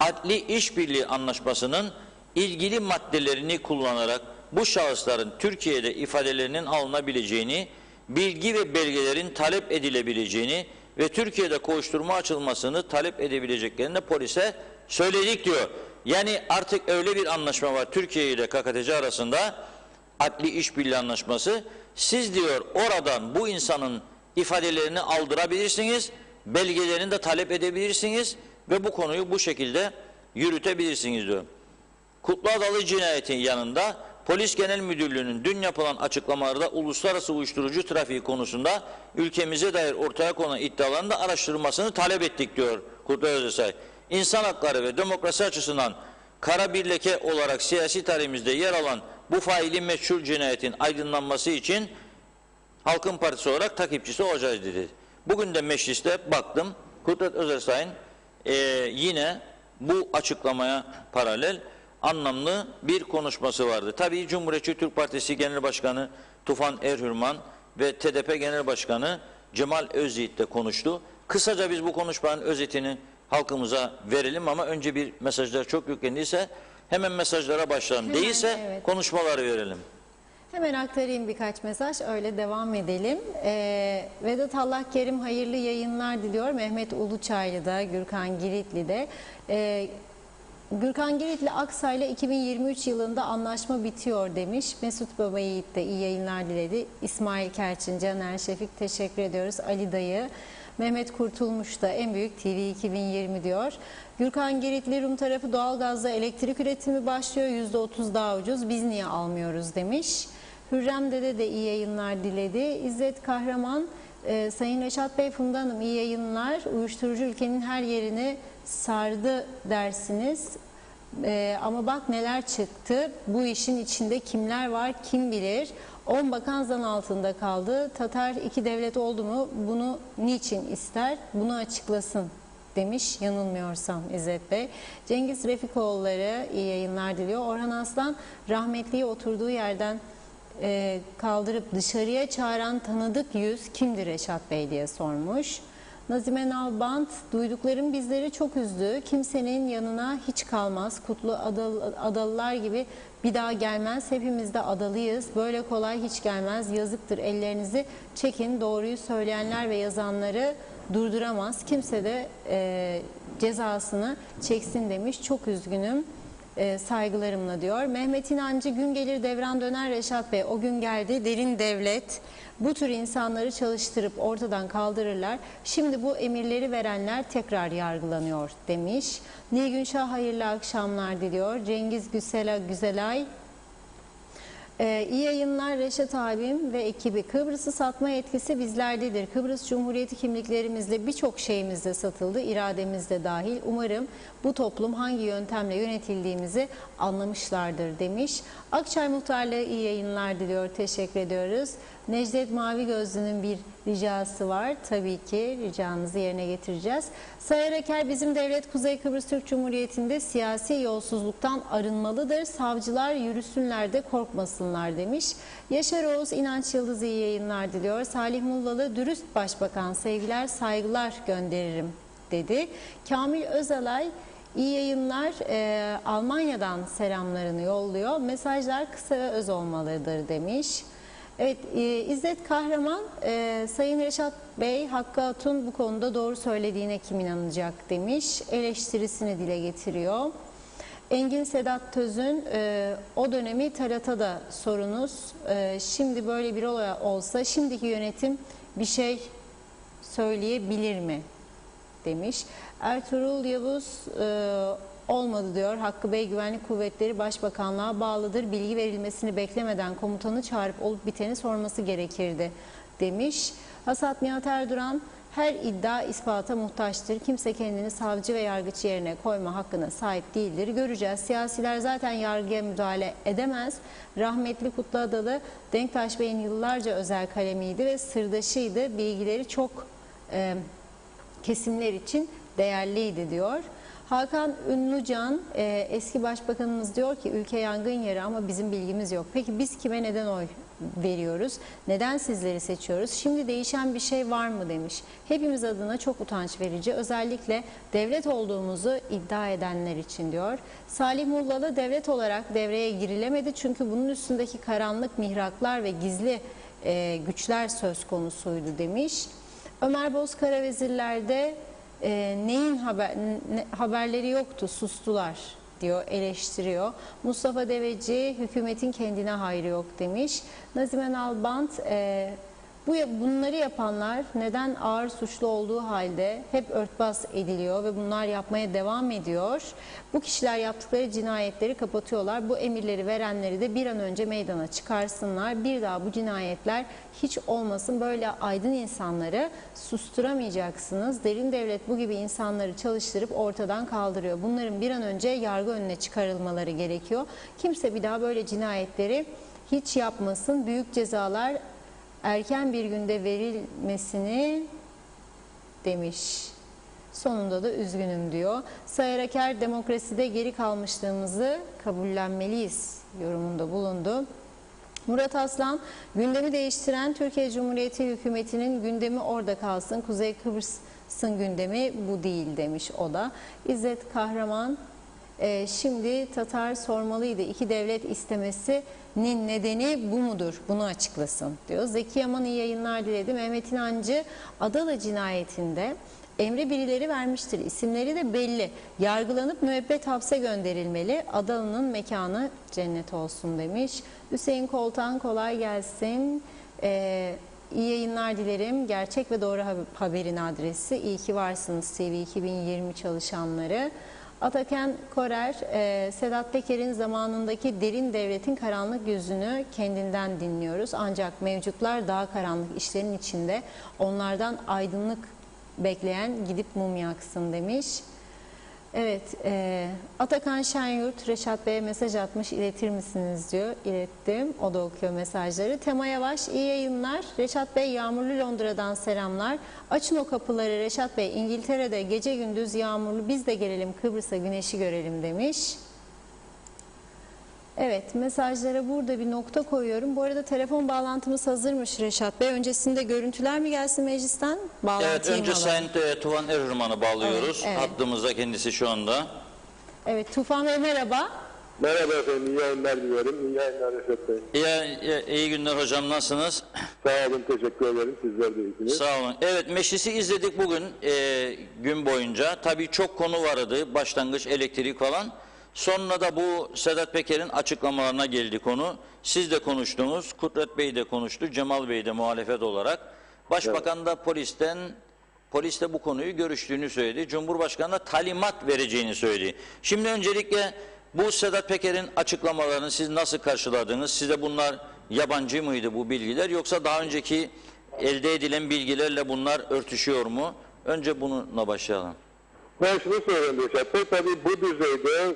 adli işbirliği anlaşmasının ilgili maddelerini kullanarak bu şahısların Türkiye'de ifadelerinin alınabileceğini bilgi ve belgelerin talep edilebileceğini ve Türkiye'de kovuşturma açılmasını talep edebileceklerini de polise söyledik diyor. Yani artık öyle bir anlaşma var Türkiye ile KKTC arasında, adli işbirliği anlaşması. Siz diyor oradan bu insanın ifadelerini aldırabilirsiniz, belgelerini de talep edebilirsiniz ve bu konuyu bu şekilde yürütebilirsiniz diyor. Kutlu Adalı cinayeti yanında Polis Genel Müdürlüğü'nün dün yapılan açıklamalarda uluslararası uyuşturucu trafiği konusunda ülkemize dair ortaya konan iddiaların da araştırılmasını talep ettik diyor Kutlu Özesay. İnsan hakları ve demokrasi açısından kara bir leke olarak siyasi tarihimizde yer alan bu faili meçhul cinayetin aydınlanması için Halkın Partisi olarak takipçisi olacağız dedi. Bugün de mecliste baktım, Kudret Özesay'ın yine bu açıklamaya paralel anlamlı bir konuşması vardı. Tabii Cumhuriyetçi Türk Partisi Genel Başkanı Tufan Erhürman ve TDP Genel Başkanı Cemal Özyiğit de konuştu. Kısaca biz bu konuşmanın özetini halkımıza verelim ama önce bir mesajlar çok yüklendiyse hemen mesajlara başlayalım. Değilse evet, konuşmaları verelim. Hemen aktarayım birkaç mesaj, öyle devam edelim. Vedat Allah Kerim hayırlı yayınlar diliyor. Mehmet Uluçaylı'da, Gürkan Giritli'de. Gürkan Giritli Aksa'yla 2023 yılında anlaşma bitiyor demiş. Mesut Baba Yiğit de iyi yayınlar diledi. İsmail Kerçin, Caner Şefik teşekkür ediyoruz. Ali Dayı, Mehmet Kurtulmuş da en büyük TV 2020 diyor. Gürkan Giritli Rum tarafı doğalgazla elektrik üretimi başlıyor. %30 daha ucuz. Biz niye almıyoruz demiş. Hürrem Dede de iyi yayınlar diledi. İzzet Kahraman, Sayın Reşat Bey, Funda Hanım iyi yayınlar. Uyuşturucu ülkenin her yerini sardı dersiniz. Ama bak neler çıktı. Bu işin içinde kimler var kim bilir. 10 bakan zan altında kaldı. Tatar iki devlet oldu mu bunu niçin ister? Bunu açıklasın demiş yanılmıyorsam İzzet Bey. Cengiz Refikoğulları iyi yayınlar diliyor. Orhan Aslan rahmetliyi oturduğu yerden kaldırıp dışarıya çağıran tanıdık yüz kimdir Reşat Bey diye sormuş. Nazime Nalbant, duyduklarım bizleri çok üzdü. Kimsenin yanına hiç kalmaz. Kutlu Adalılar gibi bir daha gelmez. Hepimiz de adalıyız. Böyle kolay hiç gelmez. Yazıktır, ellerinizi çekin. Doğruyu söyleyenler ve yazanları durduramaz. Kimse de cezasını çeksin demiş. Çok üzgünüm. Saygılarımla diyor. Mehmet İnancı, gün gelir devran döner Reşat Bey. O gün geldi. Derin devlet bu tür insanları çalıştırıp ortadan kaldırırlar. Şimdi bu emirleri verenler tekrar yargılanıyor demiş. Nilgün Şah hayırlı akşamlar diliyor. Cengiz Güzelay, iyi yayınlar Reşat abim ve ekibi. Kıbrıs'ı satma yetkisi bizlerdedir. Kıbrıs Cumhuriyeti kimliklerimizle birçok şeyimizde satıldı, irademiz de dahil. Umarım bu toplum hangi yöntemle yönetildiğimizi anlamışlardır demiş. Akçay Muhtarlığı iyi yayınlar diliyor. Teşekkür ediyoruz. Necdet Mavi Gözlü'nün bir ricası var. Tabii ki ricanızı yerine getireceğiz. Sayar Eker, bizim devlet Kuzey Kıbrıs Türk Cumhuriyeti'nde siyasi yolsuzluktan arınmalıdır. Savcılar yürüsünler de korkmasınlar demiş. Yaşar Oğuz İnanç Yıldız iyi yayınlar diliyor. Salih Mullalı, dürüst başbakan, sevgiler saygılar gönderirim dedi. Kamil Özalay iyi yayınlar, Almanya'dan selamlarını yolluyor. Mesajlar kısa ve öz olmalıdır demiş. Evet, İzzet Kahraman, Sayın Reşat Bey, Hakkı Atun bu konuda doğru söylediğine kim inanacak demiş. Eleştirisini dile getiriyor. Engin Sedat Tözün, o dönemi tarata da sorunuz. Şimdi böyle bir olay olsa şimdiki yönetim bir şey söyleyebilir mi demiş. Ertuğrul Yavuz, olmadı diyor. Hakkı Bey, güvenlik kuvvetleri başbakanlığa bağlıdır. Bilgi verilmesini beklemeden komutanı çağırıp olup biteni sorması gerekirdi demiş. Hasat Nihat Erduran, her iddia ispata muhtaçtır. Kimse kendini savcı ve yargıç yerine koyma hakkına sahip değildir. Göreceğiz. Siyasiler zaten yargıya müdahale edemez. Rahmetli Kutlu Adalı, Denktaş Bey'in yıllarca özel kalemiydi ve sırdaşıydı. Bilgileri çok kesimler için değerliydi diyor. Hakan Ünlücan, eski başbakanımız diyor ki ülke yangın yeri ama bizim bilgimiz yok. Peki biz kime neden oy veriyoruz? Neden sizleri seçiyoruz? Şimdi değişen bir şey var mı demiş. Hepimiz adına çok utanç verici. Özellikle devlet olduğumuzu iddia edenler için diyor. Salih Mullalı, devlet olarak devreye girilemedi çünkü bunun üstündeki karanlık mihraklar ve gizli güçler söz konusuydu demiş. Ömer Bozkara vezirlerde neyin haberleri yoktu, sustular diyor, eleştiriyor. Mustafa Deveci hükümetin kendine hayrı yok demiş. Nazime Nalbant bunları yapanlar neden ağır suçlu olduğu halde hep örtbas ediliyor ve bunlar yapmaya devam ediyor. Bu kişiler yaptıkları cinayetleri kapatıyorlar. Bu emirleri verenleri de bir an önce meydana çıkarsınlar. Bir daha bu cinayetler hiç olmasın. Böyle aydın insanları susturamayacaksınız. Derin devlet bu gibi insanları çalıştırıp ortadan kaldırıyor. Bunların bir an önce yargı önüne çıkarılmaları gerekiyor. Kimse bir daha böyle cinayetleri hiç yapmasın. Büyük cezalar erken bir günde verilmesini demiş. Sonunda da üzgünüm diyor. Sayar Aker demokraside geri kalmışlığımızı kabullenmeliyiz yorumunda bulundu. Murat Aslan, gündemi değiştiren Türkiye Cumhuriyeti hükümetinin gündemi orada kalsın, Kuzey Kıbrıs'ın gündemi bu değil demiş o da. İzzet Kahraman, şimdi Tatar sormalıydı, iki devlet istemesinin nedeni bu mudur? Bunu açıklasın diyor. Zeki Yaman iyi yayınlar diledi. Mehmet İnancı, Adalı cinayetinde emri birileri vermiştir. İsimleri de belli. Yargılanıp müebbet hapse gönderilmeli. Adalı'nın mekanı cennet olsun demiş. Hüseyin Koltan, kolay gelsin. İyi yayınlar dilerim. Gerçek ve doğru haberin adresi. İyi ki varsınız TV 2020 çalışanları. Ataken Korer, Sedat Peker'in zamanındaki derin devletin karanlık yüzünü kendinden dinliyoruz. Ancak mevcutlar daha karanlık işlerin içinde. Onlardan aydınlık bekleyen gidip mum yaksın demiş. Evet, Atakan Şenyurt, Reşat Bey'e mesaj atmış, iletir misiniz diyor. İlettim, o da okuyor mesajları. Tema Yavaş, iyi yayınlar. Reşat Bey, yağmurlu Londra'dan selamlar. Açın o kapıları Reşat Bey, İngiltere'de gece gündüz yağmurlu, biz de gelelim Kıbrıs'a güneşi görelim demiş. Evet, mesajlara burada bir nokta koyuyorum. Bu arada telefon bağlantımız hazırmış Reşat Bey. Öncesinde görüntüler mi gelsin meclisten? Evet, önce Sayın Tufan Erhürman'ı bağlıyoruz. Evet. Hattımızda kendisi şu anda. Evet, Tufan Bey merhaba. Merhaba efendim, iyi yayınlar diliyorum. İyi yayınlar Reşat Bey. İyi günler hocam, nasılsınız? Sağ olun, teşekkür ederim. Sizler de iyisiniz. Sağ olun. Evet, meclisi izledik bugün gün boyunca. Tabii çok konu vardı. Başlangıç elektrik falan. Sonra da bu Sedat Peker'in açıklamalarına geldi konu. Siz de konuştunuz, Kudret Bey de konuştu, Cemal Bey de muhalefet olarak. Başbakan da polis de bu konuyu görüştüğünü söyledi. Cumhurbaşkanı da talimat vereceğini söyledi. Şimdi öncelikle bu Sedat Peker'in açıklamalarını siz nasıl karşıladınız? Size bunlar yabancı mıydı bu bilgiler, yoksa daha önceki elde edilen bilgilerle bunlar örtüşüyor mu? Önce bununla başlayalım. Ben şunu söyleyeyim Reşat Bey, tabii bu düzeyde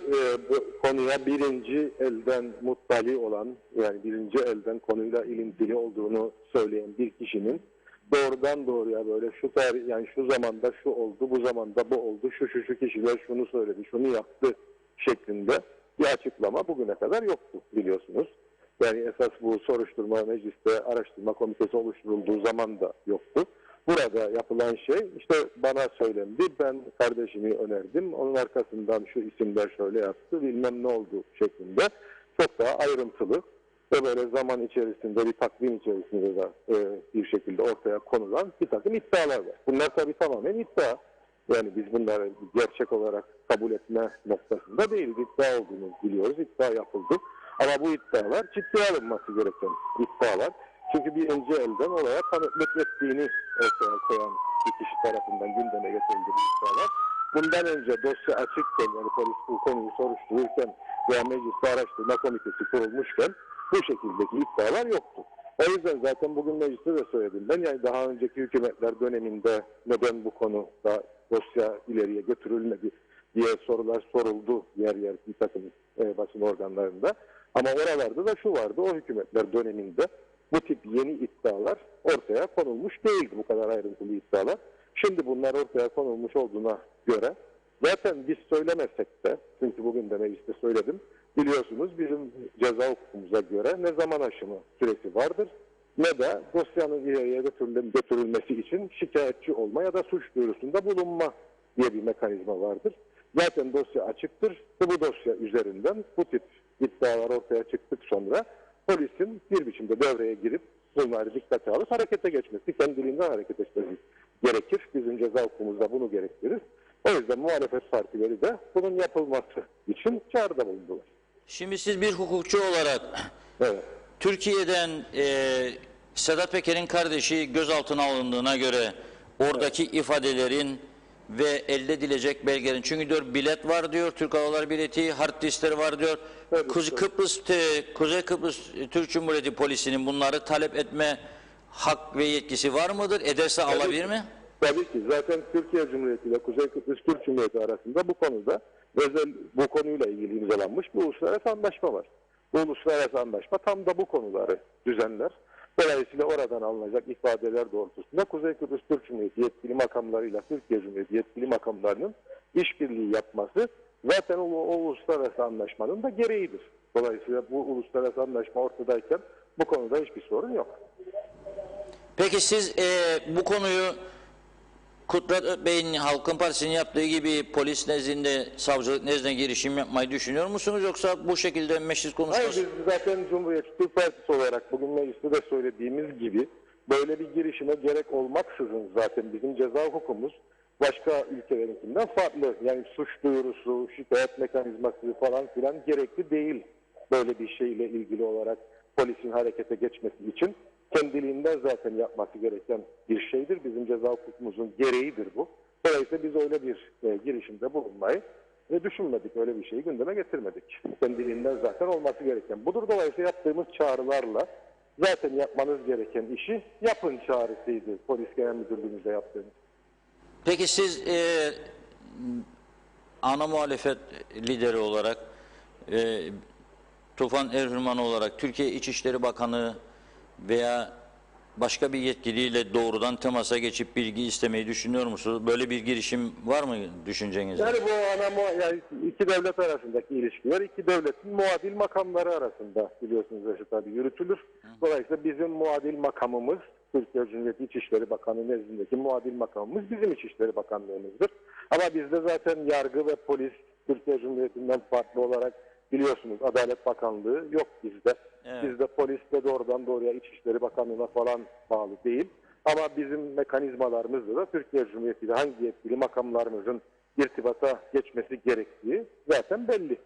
bu konuya birinci elden muttali olan, yani birinci elden konuyla ilintili olduğunu söyleyen bir kişinin doğrudan doğruya böyle şu tarih, yani şu zamanda şu oldu, bu zamanda bu oldu, şu kişiler şunu söyledi, şunu yaptı şeklinde bir açıklama bugüne kadar yoktu biliyorsunuz. Yani esas bu soruşturma mecliste araştırma komitesi oluşturulduğu zaman da yoktu. Burada yapılan şey işte bana söylendi, ben kardeşimi önerdim, onun arkasından şu isimler şöyle yaptı, bilmem ne oldu şeklinde çok daha ayrıntılı ve böyle zaman içerisinde bir takvim içerisinde de bir şekilde ortaya konulan bir takım iddialar var. Bunlar tabii tamamen iddia. Yani biz bunları gerçek olarak kabul etme noktasında değiliz. İddia olduğunu biliyoruz, iddia yapıldı. Ama bu iddialar ciddiye alınması gereken iddialar. Çünkü birinci elden olaya tanıklık ettiğini ortaya koyan bir kişi tarafından gündeme getirildi bu iddialar. Bundan önce dosya açıkken, yani polis bu konuyu soruştururken veya mecliste araştırma komitesi kurulmuşken bu şekildeki iddialar yoktu. O yüzden zaten bugün mecliste de söyledim ben, yani daha önceki hükümetler döneminde neden bu konuda dosya ileriye götürülmedi diye sorular soruldu yer yer bir takım basın organlarında. Ama oralarda da şu vardı, o hükümetler döneminde bu tip yeni iddialar ortaya konulmuş değildi, bu kadar ayrıntılı iddialar. Şimdi bunlar ortaya konulmuş olduğuna göre zaten biz söylemesek de, çünkü bugün de mecliste söyledim, biliyorsunuz bizim ceza hukukumuza göre ne zaman aşımı süresi vardır ne de dosyanın ileriye götürülmesi için şikayetçi olma ya da suç duyurusunda bulunma diye bir mekanizma vardır. Zaten dosya açıktır ve bu dosya üzerinden bu tip iddialar ortaya çıktık sonra polisin bir biçimde devreye girip bunları dikkate alıp harekete geçmesi, kendiliğinden hareket etmesi gerekir. Bizim ceza hukukumuzda bunu gerektirir. O yüzden muhalefet partileri de bunun yapılması için çağrıda bulundular. Şimdi siz bir hukukçu olarak Evet. Türkiye'den Sedat Peker'in kardeşi gözaltına alındığına göre oradaki ifadelerin ve elde edilecek belgelerin, çünkü diyor bilet var diyor, Türk Hava Yolları bileti, hard diskleri var diyor. Evet, Kuzey Kıbrıs Türk Cumhuriyeti Polisi'nin bunları talep etme hak ve yetkisi var mıdır? Ederse alabilir mi? Tabii ki. Zaten Türkiye Cumhuriyeti ile Kuzey Kıbrıs Türk Cumhuriyeti arasında bu konuda bu konuyla ilgili imzalanmış bir uluslararası anlaşma var. Bu uluslararası anlaşma tam da bu konuları düzenler. Dolayısıyla oradan alınacak ifadeler doğrultusunda Kuzey Kıbrıs Türk Cumhuriyeti yetkili makamlarıyla Türkiye Cumhuriyeti yetkili makamlarının işbirliği yapması zaten o uluslararası anlaşmanın da gereğidir. Dolayısıyla bu uluslararası anlaşma ortadayken bu konuda hiçbir sorun yok. Peki siz bu konuyu Kudret Bey'in Halkın Partisi'nin yaptığı gibi polis nezdinde, savcılık nezdinde girişim yapmayı düşünüyor musunuz? Yoksa bu şekilde meclis konuşması... Hayır, biz zaten Cumhuriyetçi Türk Partisi olarak bugün mecliste de söylediğimiz gibi böyle bir girişime gerek olmaksızın zaten bizim ceza hukukumuz başka ülkelerinkinden farklı. Yani suç duyurusu, şikayet mekanizması falan filan gerekli değil. Böyle bir şeyle ilgili olarak polisin harekete geçmesi için kendiliğinden zaten yapması gereken bir şeydir. Bizim ceza hukukumuzun gereğidir bu. Dolayısıyla biz öyle bir girişimde bulunmayı düşünmedik. Öyle bir şeyi gündeme getirmedik. Kendiliğinden zaten olması gereken budur. Dolayısıyla yaptığımız çağrılarla zaten yapmanız gereken işi yapın çağrısıydı. Polis Genel Müdürlüğümüzde yaptığımız. Peki siz ana muhalefet lideri olarak Tufan Erhürman olarak Türkiye İçişleri Bakanı veya başka bir yetkiliyle doğrudan temasa geçip bilgi istemeyi düşünüyor musunuz? Böyle bir girişim var mı düşüncenizde? Yani bu yani iki devlet arasındaki ilişkiler iki devletin muadil makamları arasında biliyorsunuz Reşit abi yürütülür. Dolayısıyla bizim muadil makamımız Türkiye Cumhuriyeti İçişleri Bakanı nezdindeki muadil makamımız bizim İçişleri Bakanlığımızdır. Ama bizde zaten yargı ve polis Türkiye Cumhuriyeti'nden farklı olarak biliyorsunuz Adalet Bakanlığı yok bizde. Evet. Bizde polis de doğrudan doğruya İçişleri Bakanlığı'na falan bağlı değil. Ama bizim mekanizmalarımızda da Türkiye Cumhuriyeti ile hangi yetkili makamlarımızın irtibata geçmesi gerektiği zaten belli.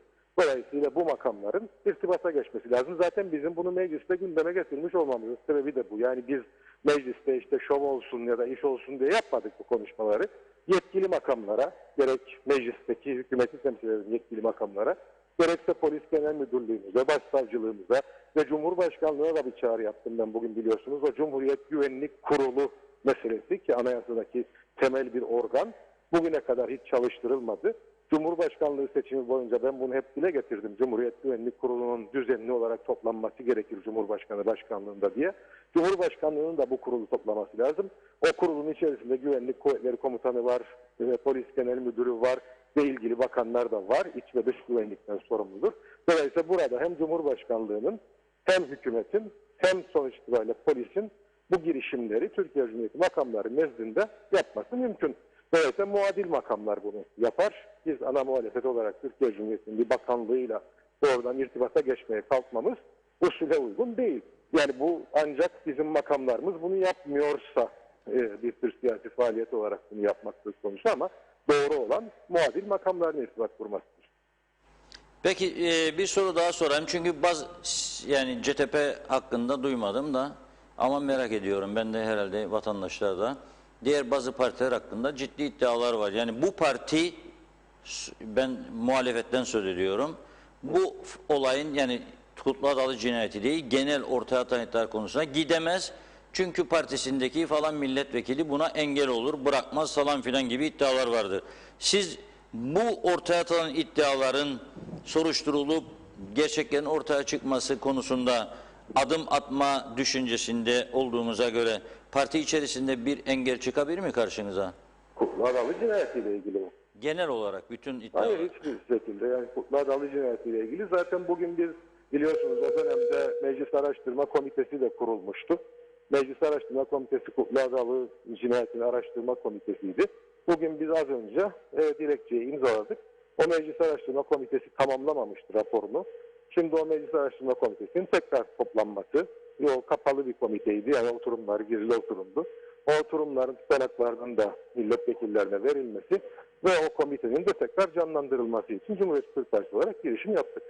Dolayısıyla bu makamların irtibata geçmesi lazım. Zaten bizim bunu mecliste gündeme getirmiş olmamızın sebebi de bu. Yani biz mecliste işte şov olsun ya da iş olsun diye yapmadık bu konuşmaları. Yetkili makamlara, gerek meclisteki hükümeti temsil eden yetkili makamlara, gerekse Polis Genel Müdürlüğümüze, Başsavcılığımıza ve Cumhurbaşkanlığına da bir çağrı yaptım ben bugün biliyorsunuz. O Cumhuriyet Güvenlik Kurulu meselesi ki anayasadaki temel bir organ bugüne kadar hiç çalıştırılmadı. Cumhurbaşkanlığı seçimi boyunca ben bunu hep dile getirdim. Cumhuriyet Güvenlik Kurulu'nun düzenli olarak toplanması gerekir Cumhurbaşkanı başkanlığında diye. Cumhurbaşkanlığının da bu kurulu toplaması lazım. O kurulun içerisinde Güvenlik Kuvvetleri Komutanı var, Polis Genel Müdürü var ve ilgili bakanlar da var. İç ve dış güvenlikten sorumludur. Dolayısıyla burada hem Cumhurbaşkanlığının hem hükümetin hem sonuç itibariyle polisin bu girişimleri Türkiye Cumhuriyeti makamları nezdinde yapması mümkün. Dolayısıyla muadil makamlar bunu yapar. Biz ana muhalefet olarak Türkiye Cumhuriyeti'nin bir bakanlığıyla doğrudan irtibata geçmeye kalkmamız usule uygun değil. Yani bu ancak bizim makamlarımız bunu yapmıyorsa bir tür siyasi faaliyet olarak bunu yapmak söz konusu ama doğru olan muadil makamların irtibat kurmasıdır. Peki bir soru daha sorayım. Çünkü yani CTP hakkında duymadım da ama merak ediyorum. Ben de herhalde vatandaşlar da. Diğer bazı partiler hakkında ciddi iddialar var. Yani bu parti, ben muhalefetten söz ediyorum, bu olayın yani Kutlu Adalı cinayeti değil, genel ortaya atılan iddialar konusuna gidemez. Çünkü partisindeki falan milletvekili buna engel olur, bırakmaz falan filan gibi iddialar vardır. Siz bu ortaya atılan iddiaların soruşturulup gerçeklerin ortaya çıkması konusunda adım atma düşüncesinde olduğumuza göre parti içerisinde bir engel çıkabilir mi karşınıza? Kutlu Adalı cinayetiyle ilgili mi? Genel olarak bütün iddialar. Hayır, hiçbir şekilde. Yani Kutlu Adalı cinayetiyle ilgili zaten bugün biz biliyorsunuz o dönemde Meclis Araştırma Komitesi de kurulmuştu. Meclis Araştırma Komitesi Kutlu Adalı Cinayetini Araştırma Komitesi'ydi. Bugün biz az önce dilekçeyi imzaladık. O Meclis Araştırma Komitesi tamamlamamıştı raporunu. Şimdi o Meclis Araştırma Komitesi'nin tekrar toplanması Yok, kapalı bir komiteydi. Yani oturumlar gizli oturumdu. O oturumların tutanaklarının da milletvekillerine verilmesi ve o komitenin de tekrar canlandırılması için Cumhuriyet Türk Partisi olarak girişim yaptık.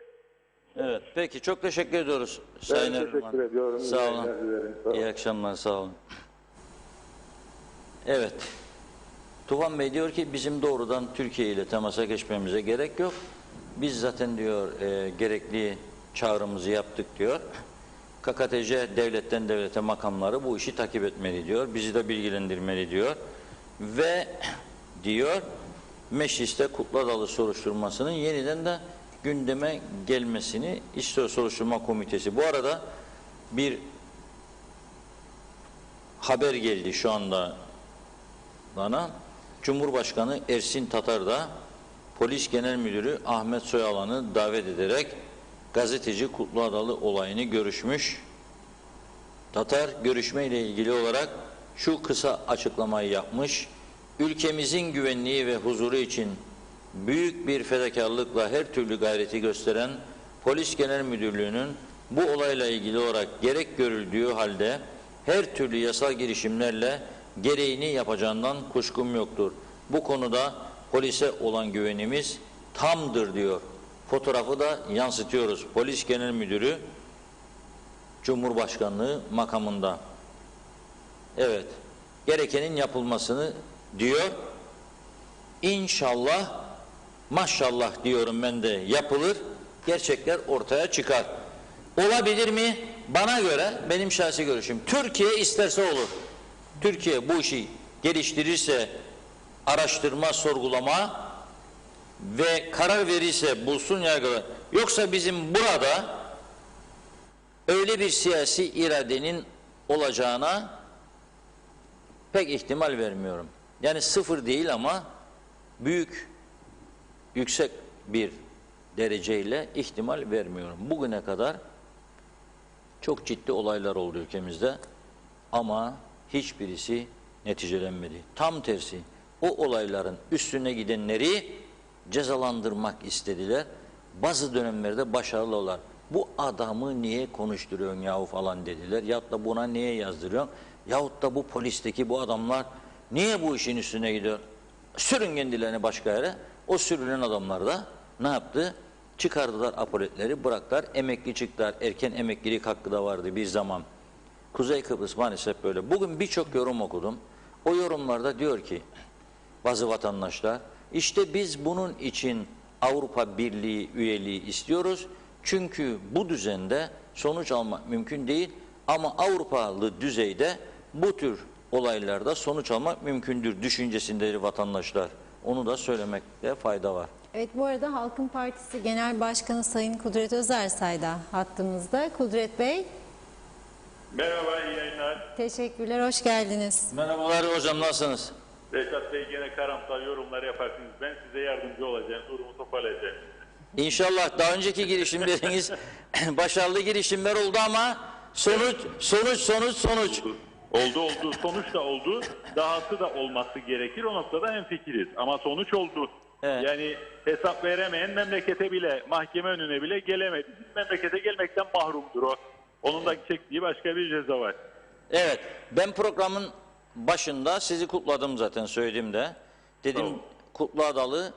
Evet. Peki çok teşekkür ediyoruz Sayın Ben Erdoğan. teşekkür ediyorum. Sağ olun. İyi yayınlar dilerim. Sağ olun. İyi akşamlar. Sağ olun. Evet. Tufan Bey diyor ki bizim doğrudan Türkiye ile temasa geçmemize gerek yok. Biz zaten diyor gerekli çağrımızı yaptık diyor. KKTC devletten devlete makamları bu işi takip etmeli diyor. Bizi de bilgilendirmeli diyor. Ve diyor mecliste Kutlu Adalı soruşturmasının yeniden de gündeme gelmesini istiyor soruşturma komitesi. Bu arada bir haber geldi şu anda bana. Cumhurbaşkanı Ersin Tatar da Polis Genel Müdürü Ahmet Soyalan'ı davet ederek gazeteci Kutlu Adalı olayını görüşmüş. Tatar görüşmeyle ilgili olarak şu kısa açıklamayı yapmış. Ülkemizin güvenliği ve huzuru için büyük bir fedakarlıkla her türlü gayreti gösteren Polis Genel Müdürlüğü'nün bu olayla ilgili olarak gerek görüldüğü halde her türlü yasal girişimlerle gereğini yapacağından kuşkum yoktur. Bu konuda polise olan güvenimiz tamdır diyor. Fotoğrafı da yansıtıyoruz. Polis Genel Müdürü Cumhurbaşkanlığı makamında. Evet. Gerekenin yapılmasını diyor. İnşallah, maşallah diyorum ben de yapılır. Gerçekler ortaya çıkar. Olabilir mi? Bana göre, benim şahsi görüşüm, Türkiye isterse olur. Türkiye bu işi geliştirirse, araştırma, sorgulama ve karar verirse bulsun yargılar. Yoksa bizim burada öyle bir siyasi iradenin olacağına pek ihtimal vermiyorum. Yani sıfır değil ama büyük, yüksek bir dereceyle ihtimal vermiyorum. Bugüne kadar çok ciddi olaylar oldu ülkemizde ama hiçbirisi neticelenmedi. Tam tersi, o olayların üstüne gidenleri cezalandırmak istediler. Bazı dönemlerde başarılı olan, bu adamı niye konuşturuyorsun yahu falan dediler. Yahut da buna niye yazdırıyorsun? Yahut da bu polisteki bu adamlar niye bu işin üstüne gidiyor? Sürün kendilerini başka yere. O sürülen adamlar da ne yaptı? Çıkardılar apoletleri, bıraktılar, emekli çıktılar. Erken emeklilik hakkı da vardı bir zaman. Kuzey Kıbrıs maalesef böyle. Bugün birçok yorum okudum. O yorumlarda diyor ki bazı vatandaşlar, işte biz bunun için Avrupa Birliği üyeliği istiyoruz. Çünkü bu düzende sonuç almak mümkün değil ama Avrupalı düzeyde bu tür olaylarda sonuç almak mümkündür düşüncesindedir vatandaşlar. Onu da söylemekte fayda var. Evet, bu arada Halkın Partisi Genel Başkanı Sayın Kudret Özersay da hattımızda. Kudret Bey. Merhaba, iyi yayınlar. Teşekkürler, hoş geldiniz. Merhabalar hocam, nasılsınız? Reşat Bey gene karamsar yorumlar yaparsınız. Ben size yardımcı olacağım, durumu toparlayacağım. İnşallah daha önceki girişimleriniz başarılı girişimler oldu ama sonuç. Oldu. Sonuç da oldu. Dahası da olması gerekir. O noktada hemfikiriz. Ama sonuç oldu. Evet. Yani hesap veremeyen memlekete bile, mahkeme önüne bile gelemedi. Memlekete gelmekten mahrumdur o. Onun da çektiği başka bir ceza var. Evet, ben programın başında sizi kutladım zaten söylediğimde. Dedim Tamam. Kutlu Adalı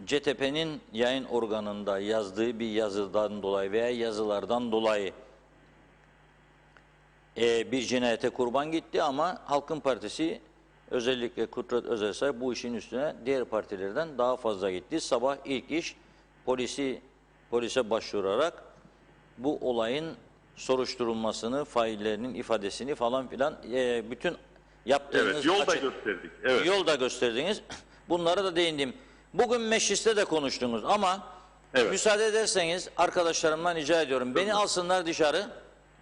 CTP'nin yayın organında yazdığı bir yazıdan dolayı veya yazılardan dolayı bir cinayete kurban gitti ama Halkın Partisi özellikle Kudret Özersay bu işin üstüne diğer partilerden daha fazla gitti. Sabah ilk iş polise başvurarak bu olayın soruşturulmasını, faillerinin ifadesini falan filan bütün yaptığınız Evet, yol da gösterdik. Evet. yol da gösterdiniz. Bunlara da değindim. Bugün mecliste de konuştunuz ama Evet. müsaade ederseniz arkadaşlarımdan rica ediyorum. Beni alsınlar dışarı.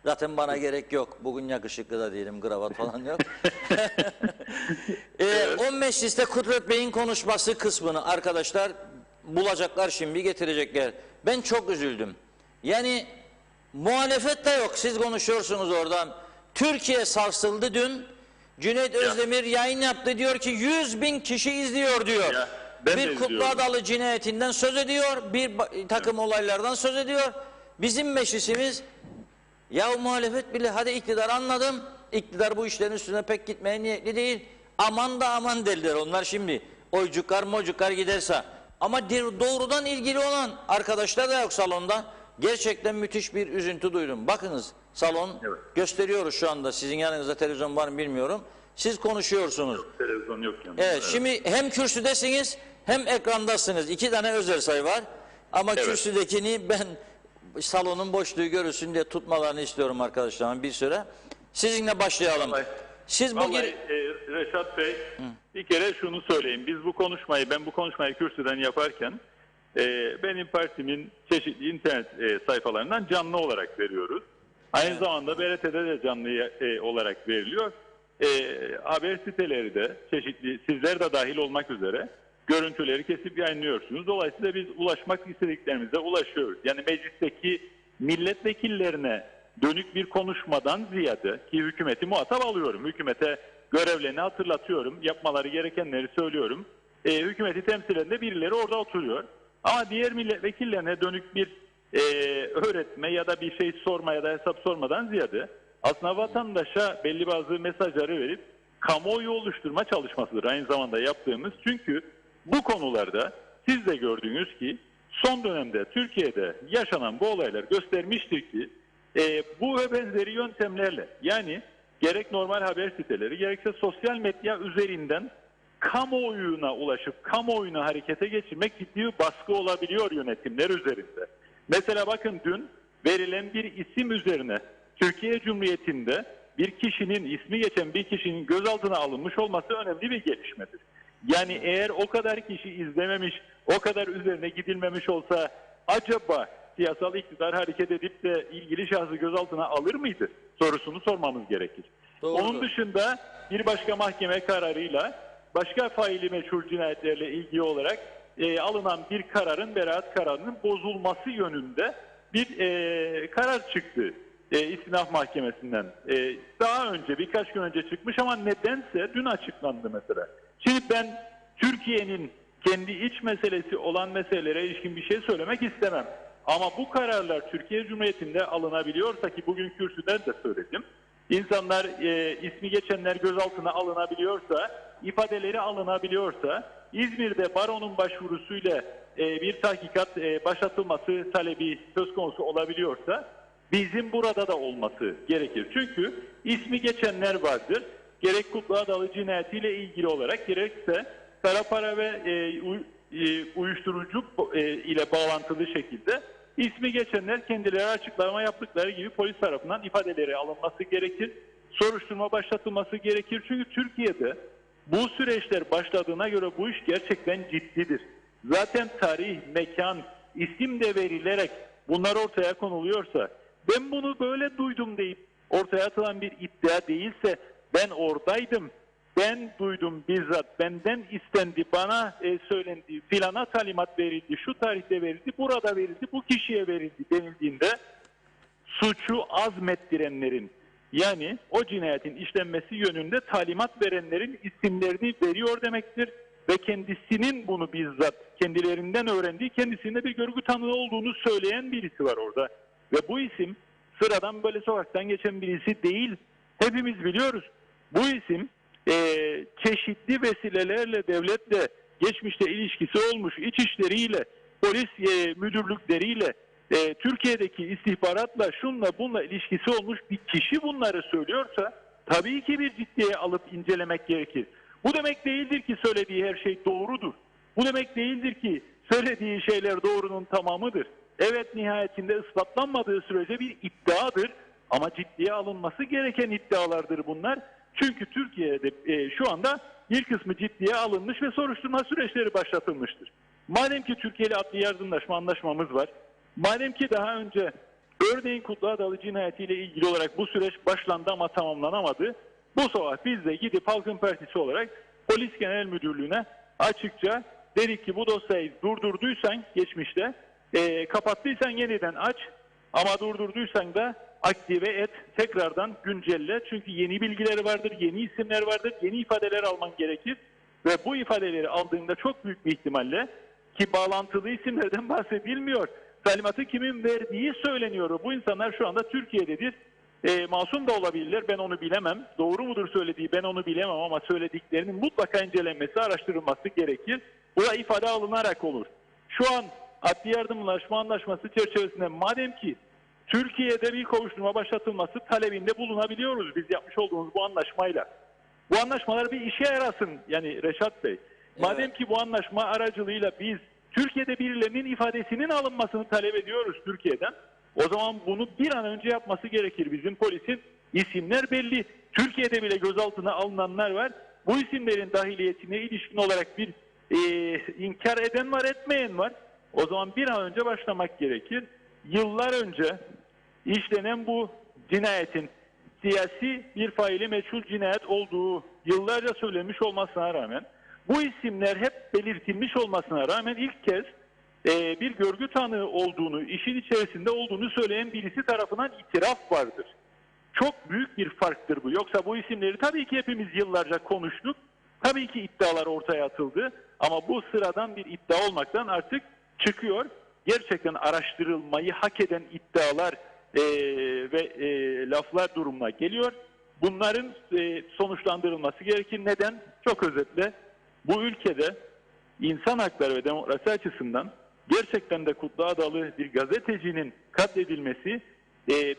Zaten bana gerek yok. Bugün yakışıklı da değilim. Kravat falan yok. O mecliste Kudret Bey'in konuşması kısmını arkadaşlar bulacaklar şimdi getirecekler. Ben çok üzüldüm. Yani muhalefet de yok. Siz konuşuyorsunuz oradan. Türkiye sarsıldı dün. Cüneyt Özdemir yayın yaptı. Diyor ki 100.000 kişi izliyor diyor. Ya, ben de bir Kutlu izliyorum. Adalı cinayetinden söz ediyor. Bir takım olaylardan söz ediyor. Bizim meclisimiz Ya muhalefet bile hadi iktidar anladım. İktidar bu işlerin üstüne pek gitmeye niyetli değil. Aman da aman dediler onlar şimdi. Oycuklar mocuklar giderse. Ama doğrudan ilgili olan arkadaşlar da yok salonda. Gerçekten müthiş bir üzüntü duydum. Bakınız salon gösteriyoruz şu anda. Sizin yanınızda televizyon var mı bilmiyorum. Siz konuşuyorsunuz. Televizyon yok yanında. Evet, şimdi hem kürsüdesiniz hem ekrandasınız. 2 tane özel sayı var. Ama kürsüdekini ben salonun boşluğu görülsün diye tutmalarını istiyorum arkadaşlarım bir süre. Sizinle başlayalım. Siz bu Reşat Bey, bir kere şunu söyleyeyim. Ben bu konuşmayı kürsüden yaparken benim partimin çeşitli internet sayfalarından canlı olarak veriyoruz. Aynı zamanda BRT'de de canlı olarak veriliyor. Haber siteleri de çeşitli, sizler de dahil olmak üzere görüntüleri kesip yayınlıyorsunuz. Dolayısıyla biz ulaşmak istediklerimize ulaşıyoruz. Yani meclisteki milletvekillerine dönük bir konuşmadan ziyade, ki hükümeti muhatap alıyorum. Hükümete görevlerini hatırlatıyorum. Yapmaları gerekenleri söylüyorum. Hükümeti temsil eden de birileri orada oturuyor. Ama diğer milletvekillerine dönük bir öğretme ya da bir şey sorma ya da hesap sormadan ziyade aslında vatandaşa belli bazı mesajları verip kamuoyu oluşturma çalışmasıdır aynı zamanda yaptığımız. Çünkü bu konularda siz de gördüğünüz ki son dönemde Türkiye'de yaşanan bu olaylar göstermiştir ki bu ve benzeri yöntemlerle, yani gerek normal haber siteleri gerekse sosyal medya üzerinden kamuoyuna ulaşıp kamuoyuna harekete geçirmek ciddi bir baskı olabiliyor yönetimler üzerinde. Mesela bakın dün verilen bir isim üzerine Türkiye Cumhuriyeti'nde bir kişinin, ismi geçen bir kişinin gözaltına alınmış olması önemli bir gelişmedir. Yani eğer o kadar kişi izlememiş, o kadar üzerine gidilmemiş olsa acaba siyasal iktidar hareket edip de ilgili şahsı gözaltına alır mıydı sorusunu sormamız gerekir. Doğrudur. Onun dışında bir başka mahkeme kararıyla başka faili meçhul cinayetlerle ilgili olarak alınan bir kararın, beraat kararının bozulması yönünde bir karar çıktı İstinaf Mahkemesi'nden. Daha önce, birkaç gün önce çıkmış ama nedense dün açıklandı mesela. Şimdi ben Türkiye'nin kendi iç meselesi olan meselelere ilişkin bir şey söylemek istemem. Ama bu kararlar Türkiye Cumhuriyeti'nde alınabiliyorsa, ki bugün kürsüden de söyledim, İnsanlar, ismi geçenler gözaltına alınabiliyorsa, ifadeleri alınabiliyorsa, İzmir'de baronun başvurusuyla bir tahkikat başlatılması talebi söz konusu olabiliyorsa, bizim burada da olması gerekir. Çünkü ismi geçenler vardır. Gerek Kutlu Adalı cinayetiyle ilgili olarak, gerekse kara para ve uyuşturucu ile bağlantılı şekilde ismi geçenler kendileri açıklama yaptıkları gibi polis tarafından ifadeleri alınması gerekir. Soruşturma başlatılması gerekir. Çünkü Türkiye'de bu süreçler başladığına göre bu iş gerçekten ciddidir. Zaten tarih, mekan, isim de verilerek bunlar ortaya konuluyorsa, ben bunu böyle duydum deyip ortaya atılan bir iddia değilse, ben oradaydım, ben duydum bizzat, benden istendi, bana söylendi, filana talimat verildi, şu tarihte verildi, burada verildi, bu kişiye verildi denildiğinde suçu azmettirenlerin, yani o cinayetin işlenmesi yönünde talimat verenlerin isimlerini veriyor demektir. Ve kendisinin bunu bizzat kendilerinden öğrendiği, kendisinde bir görgü tanığı olduğunu söyleyen birisi var orada. Ve bu isim sıradan böyle sokaktan geçen birisi değil. Hepimiz biliyoruz. Bu isim çeşitli vesilelerle devletle geçmişte ilişkisi olmuş, iç işleriyle, polis müdürlükleriyle, Türkiye'deki istihbaratla, şunla bununla ilişkisi olmuş bir kişi bunları söylüyorsa tabii ki bir ciddiye alıp incelemek gerekir. Bu demek değildir ki söylediği her şey doğrudur. Bu demek değildir ki söylediği şeyler doğrunun tamamıdır. Evet, nihayetinde ispatlanmadığı sürece bir iddiadır ama ciddiye alınması gereken iddialardır bunlar. Çünkü Türkiye'de şu anda bir kısmı ciddiye alınmış ve soruşturma süreçleri başlatılmıştır. Madem ki Türkiye ile adli yardımlaşma anlaşmamız var, madem ki daha önce örneğin Kutlu Adalı cinayetiyle ilgili olarak bu süreç başlandı ama tamamlanamadı, bu sabah biz de gidip Halkın Partisi olarak Polis Genel Müdürlüğü'ne açıkça dedik ki bu dosyayı durdurduysan geçmişte, kapattıysan yeniden aç ama durdurduysan da aktive et, tekrardan güncelle. Çünkü yeni bilgileri vardır, yeni isimler vardır, yeni ifadeler alman gerekir. Ve bu ifadeleri aldığında çok büyük bir ihtimalle, ki bağlantılı isimlerden bahsedilmiyor, talimatı kimin verdiği söyleniyor. Bu insanlar şu anda Türkiye'dedir. Masum da olabilirler, ben onu bilemem. Doğru mudur söylediği, ben onu bilemem ama söylediklerinin mutlaka incelenmesi, araştırılması gerekir. Bu da ifade alınarak olur. Şu an adli yardımlaşma anlaşması çerçevesinde madem ki Türkiye'de bir kovuşturma başlatılması talebinde bulunabiliyoruz biz yapmış olduğumuz bu anlaşmayla. Bu anlaşmalar bir işe yarasın yani Reşat Bey. Madem ki bu anlaşma aracılığıyla biz Türkiye'de birilerinin ifadesinin alınmasını talep ediyoruz Türkiye'den. O zaman bunu bir an önce yapması gerekir. Bizim polisin isimler belli. Türkiye'de bile gözaltına alınanlar var. Bu isimlerin dahiliyetine ilişkin olarak bir inkar eden var, etmeyen var. O zaman bir an önce başlamak gerekir. Yıllar önce işlenen bu cinayetin siyasi bir faili meçhul cinayet olduğu yıllarca söylenmiş olmasına rağmen, bu isimler hep belirtilmiş olmasına rağmen ilk kez bir görgü tanığı olduğunu, işin içerisinde olduğunu söyleyen birisi tarafından itiraf vardır. Çok büyük bir farktır bu. Yoksa bu isimleri tabii ki hepimiz yıllarca konuştuk. Tabii ki iddialar ortaya atıldı. Ama bu sıradan bir iddia olmaktan artık çıkıyor. Gerçekten araştırılmayı hak eden iddialar ve laflar durumuna geliyor. Bunların sonuçlandırılması gerekir. Neden? Çok özetle bu ülkede insan hakları ve demokrasi açısından gerçekten de Kutlu Adalı bir gazetecinin katledilmesi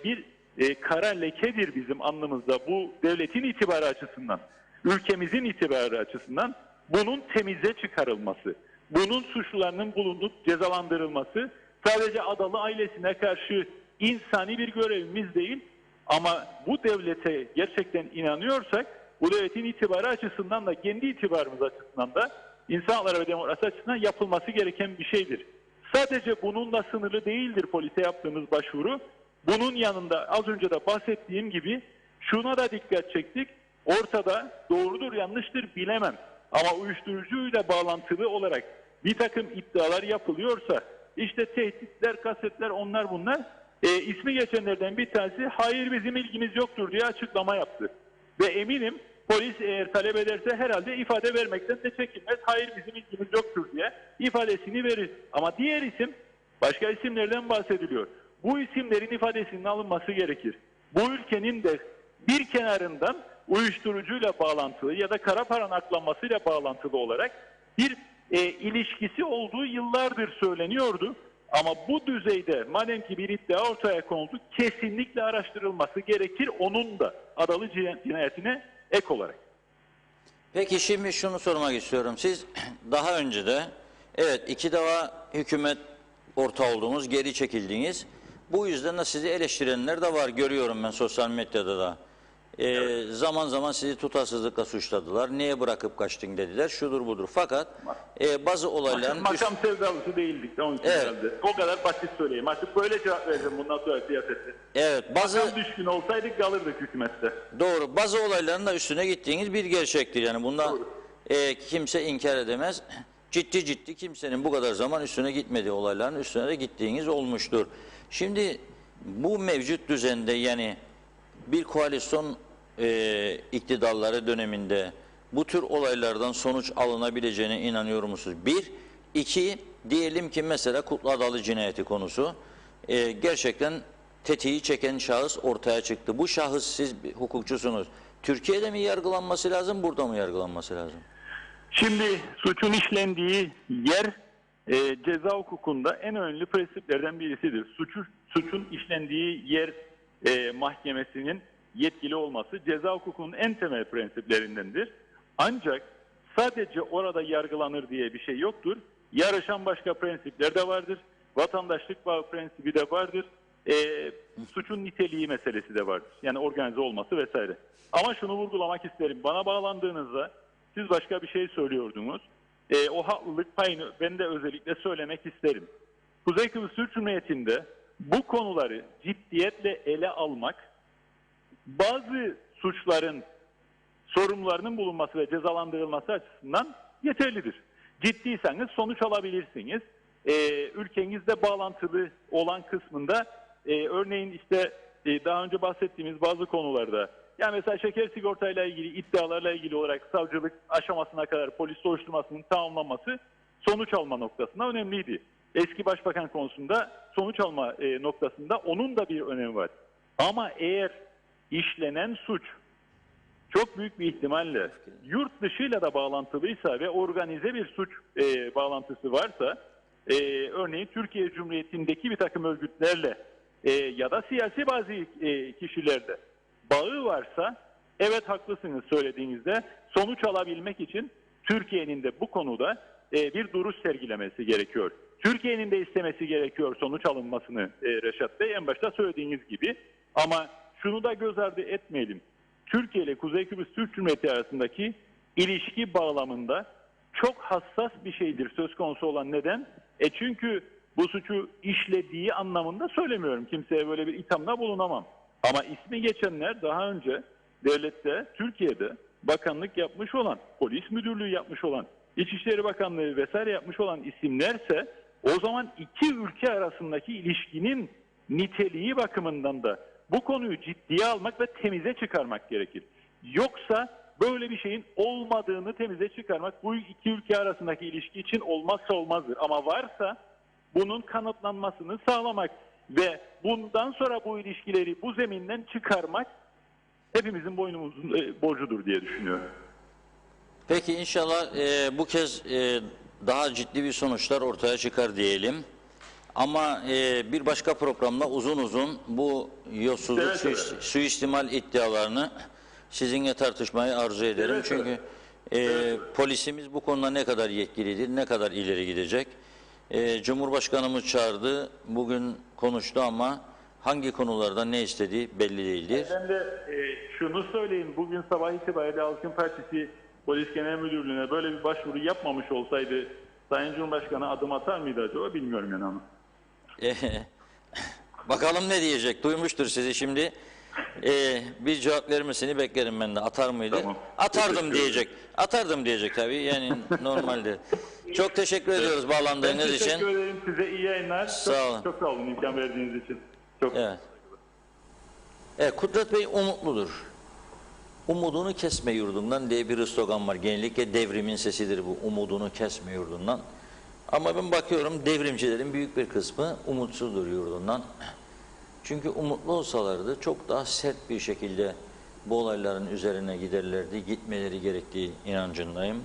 bir kara lekedir bizim alnımızda. Bu devletin itibarı açısından, ülkemizin itibarı açısından bunun temize çıkarılması, bunun suçlularının bulunup cezalandırılması sadece Adalı ailesine karşı insani bir görevimiz değil ama bu devlete gerçekten inanıyorsak bu devletin itibarı açısından da kendi itibarımız açısından da insan hakları ve demokrasi açısından yapılması gereken bir şeydir. Sadece bununla sınırlı değildir polise yaptığımız başvuru. Bunun yanında az önce de bahsettiğim gibi şuna da dikkat çektik. Ortada doğrudur yanlıştır bilemem. Ama uyuşturucuyla bağlantılı olarak bir takım iddialar yapılıyorsa işte tehditler, kasetler onlar bunlar. İsmi geçenlerden bir tanesi hayır bizim ilgimiz yoktur diye açıklama yaptı. Ve eminim polis eğer talep ederse herhalde ifade vermekten de çekinmez. Hayır bizim ilgimiz yoktur diye ifadesini verir. Ama diğer isim başka isimlerden bahsediliyor. Bu isimlerin ifadesinin alınması gerekir. Bu ülkenin de bir kenarından uyuşturucuyla bağlantılı ya da kara paranın aklanmasıyla bağlantılı olarak bir ilişkisi olduğu yıllardır söyleniyordu. Ama bu düzeyde madem ki bir iddia ortaya konuldu kesinlikle araştırılması gerekir onun da Adalı cinayetine ek olarak. Peki şimdi şunu sormak istiyorum. Siz daha önce de evet 2 defa hükümet ortağı olduğunuz, geri çekildiğiniz, bu yüzden de sizi eleştirenler de var. Görüyorum ben sosyal medyada da. Evet. Zaman zaman sizi tutarsızlıkla suçladılar. Niye bırakıp kaçtın dediler. Şudur budur. Fakat bazı olayların... Makam sevdalısı değildik de onun için herhalde. O kadar basit söyleyeyim. Artık böyle cevap vereceğim bundan sonra siyasette. Evet. Makam düşkün olsaydık kalırdık hükümette. Doğru. Bazı olayların da üstüne gittiğiniz bir gerçektir. Yani bundan kimse inkar edemez. Ciddi kimsenin bu kadar zaman üstüne gitmediği olayların üstüne de gittiğiniz olmuştur. Şimdi bu mevcut düzende yani bir koalisyon iktidarları döneminde bu tür olaylardan sonuç alınabileceğine inanıyor musunuz? 1. 2. Diyelim ki mesela Kutlu Adalı cinayeti konusu gerçekten tetiği çeken şahıs ortaya çıktı. Bu şahıs siz hukukçusunuz. Türkiye'de mi yargılanması lazım, burada mı yargılanması lazım? Şimdi suçun işlendiği yer ceza hukukunda en önemli prensiplerden birisidir. Suçun işlendiği yer mahkemesinin yetkili olması ceza hukukunun en temel prensiplerindendir. Ancak sadece orada yargılanır diye bir şey yoktur. Yarışan başka prensipler de vardır. Vatandaşlık bağı prensibi de vardır. Suçun niteliği meselesi de vardır. Yani organize olması vesaire. Ama şunu vurgulamak isterim. Bana bağlandığınızda siz başka bir şey söylüyordunuz. O haklılık payını ben de özellikle söylemek isterim. Kuzey Kıbrıs Türk Cumhuriyeti'nde bu konuları ciddiyetle ele almak, bazı suçların sorumlularının bulunması ve cezalandırılması açısından yeterlidir. Ciddiyseniz sonuç alabilirsiniz. Ülkenizde bağlantılı olan kısmında örneğin işte daha önce bahsettiğimiz bazı konularda yani mesela şeker sigortayla ilgili iddialarla ilgili olarak savcılık aşamasına kadar polis soruşturmasının tamamlanması sonuç alma noktasında önemliydi. eski başbakan konusunda sonuç alma noktasında onun da bir önemi var. Ama eğer işlenen suç çok büyük bir ihtimalle yurt dışıyla da bağlantılıysa ve organize bir suç bağlantısı varsa, örneğin Türkiye Cumhuriyeti'ndeki bir takım örgütlerle ya da siyasi bazı kişilerle bağı varsa, evet haklısınız söylediğinizde, sonuç alabilmek için Türkiye'nin de bu konuda bir duruş sergilemesi gerekiyor. Türkiye'nin de istemesi gerekiyor sonuç alınmasını Reşat Bey, en başta söylediğiniz gibi. Ama şunu da göz ardı etmeyelim. Türkiye ile Kuzey Kıbrıs Türk Cumhuriyeti arasındaki ilişki bağlamında çok hassas bir şeydir söz konusu olan. Neden? Çünkü bu suçu işlediği anlamında söylemiyorum. Kimseye böyle bir ithamda bulunamam. Ama ismi geçenler daha önce devlette, Türkiye'de bakanlık yapmış olan, polis müdürlüğü yapmış olan, İçişleri Bakanlığı vesaire yapmış olan isimlerse, o zaman iki ülke arasındaki ilişkinin niteliği bakımından da bu konuyu ciddiye almak ve temize çıkarmak gerekir. Yoksa böyle bir şeyin olmadığını temize çıkarmak bu iki ülke arasındaki ilişki için olmazsa olmazdır. Ama varsa bunun kanıtlanmasını sağlamak ve bundan sonra bu ilişkileri bu zeminden çıkarmak hepimizin boynumuzun borcudur diye düşünüyorum. Peki inşallah bu kez daha ciddi bir sonuçlar ortaya çıkar diyelim. Ama bir başka programda uzun uzun bu yolsuzluk, evet. suistimal iddialarını sizinle tartışmayı arzu ederim. Evet, çünkü polisimiz bu konuda ne kadar yetkilidir, ne kadar ileri gidecek. Cumhurbaşkanımız çağırdı, bugün konuştu ama hangi konularda ne istediği belli değildir. Ben de şunu söyleyeyim, bugün sabah itibariyle Halkın Partisi Polis Genel Müdürlüğü'ne böyle bir başvuru yapmamış olsaydı Sayın Cumhurbaşkanı adım atar mıydı acaba, bilmiyorum yani ama. Bakalım ne diyecek, duymuştur sizi şimdi. Bir cevap vermesini beklerim ben de. Atar mıydı? Tamam. Atardım diyecek. Atardım diyecek tabii, yani normalde. Çok teşekkür ediyoruz bağlandığınız için. Teşekkür ederim size, iyi yayınlar. Sağ olun. Çok sağ olun imkan verdiğiniz için. Çok Evet. Kudret Bey umutludur. Umudunu kesme yurdundan diye bir slogan var. Genellikle devrimin sesidir bu. Umudunu kesme yurdundan. Ama ben bakıyorum devrimcilerin büyük bir kısmı umutsuzdur yurdundan. Çünkü umutlu olsalardı çok daha sert bir şekilde bu olayların üzerine giderlerdi. Gitmeleri gerektiği inancındayım.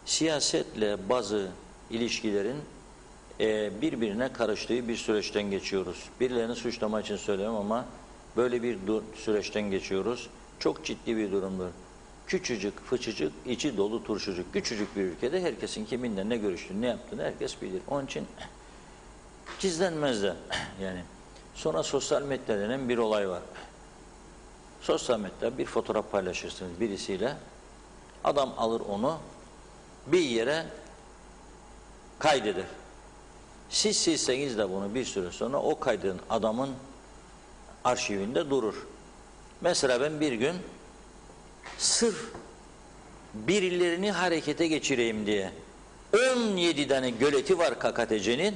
Siyasetle bazı ilişkilerin birbirine karıştığı bir süreçten geçiyoruz. Birilerini suçlama için söylüyorum ama böyle bir süreçten geçiyoruz. Çok ciddi bir durumdur. Küçücük, fıçıcık, içi dolu turşucuk. Küçücük bir ülkede herkesin kiminle ne görüştüğünü, ne yaptığını herkes bilir. Onun için gizlenmez de yani. Sonra sosyal medya denen bir olay var. Sosyal medyada bir fotoğraf paylaşırsınız birisiyle. Adam alır onu bir yere kaydeder. Siz silseniz de bunu bir süre sonra o kaydın adamın arşivinde durur. Mesela ben bir gün sırf birilerini harekete geçireyim diye 17 tane göleti var KKTC'nin.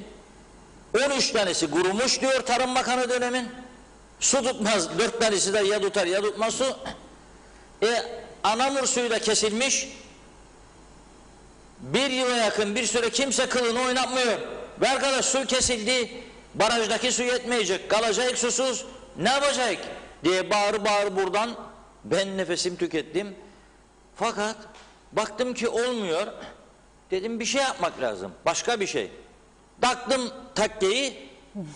13 tanesi kurumuş diyor Tarım Bakanı dönemin. Su tutmaz. 4 tanesi de ya tutar ya tutmaz su. Anamur suyu da kesilmiş. Bir yıla yakın bir süre kimse kılını oynatmıyor. Ve arkadaş su kesildi. Barajdaki su yetmeyecek. Kalacak susuz. Ne yapacak diye bağır bağır buradan. Ben nefesim tükettim. Fakat baktım ki olmuyor. Dedim bir şey yapmak lazım. Başka bir şey. Taktım takkeyi,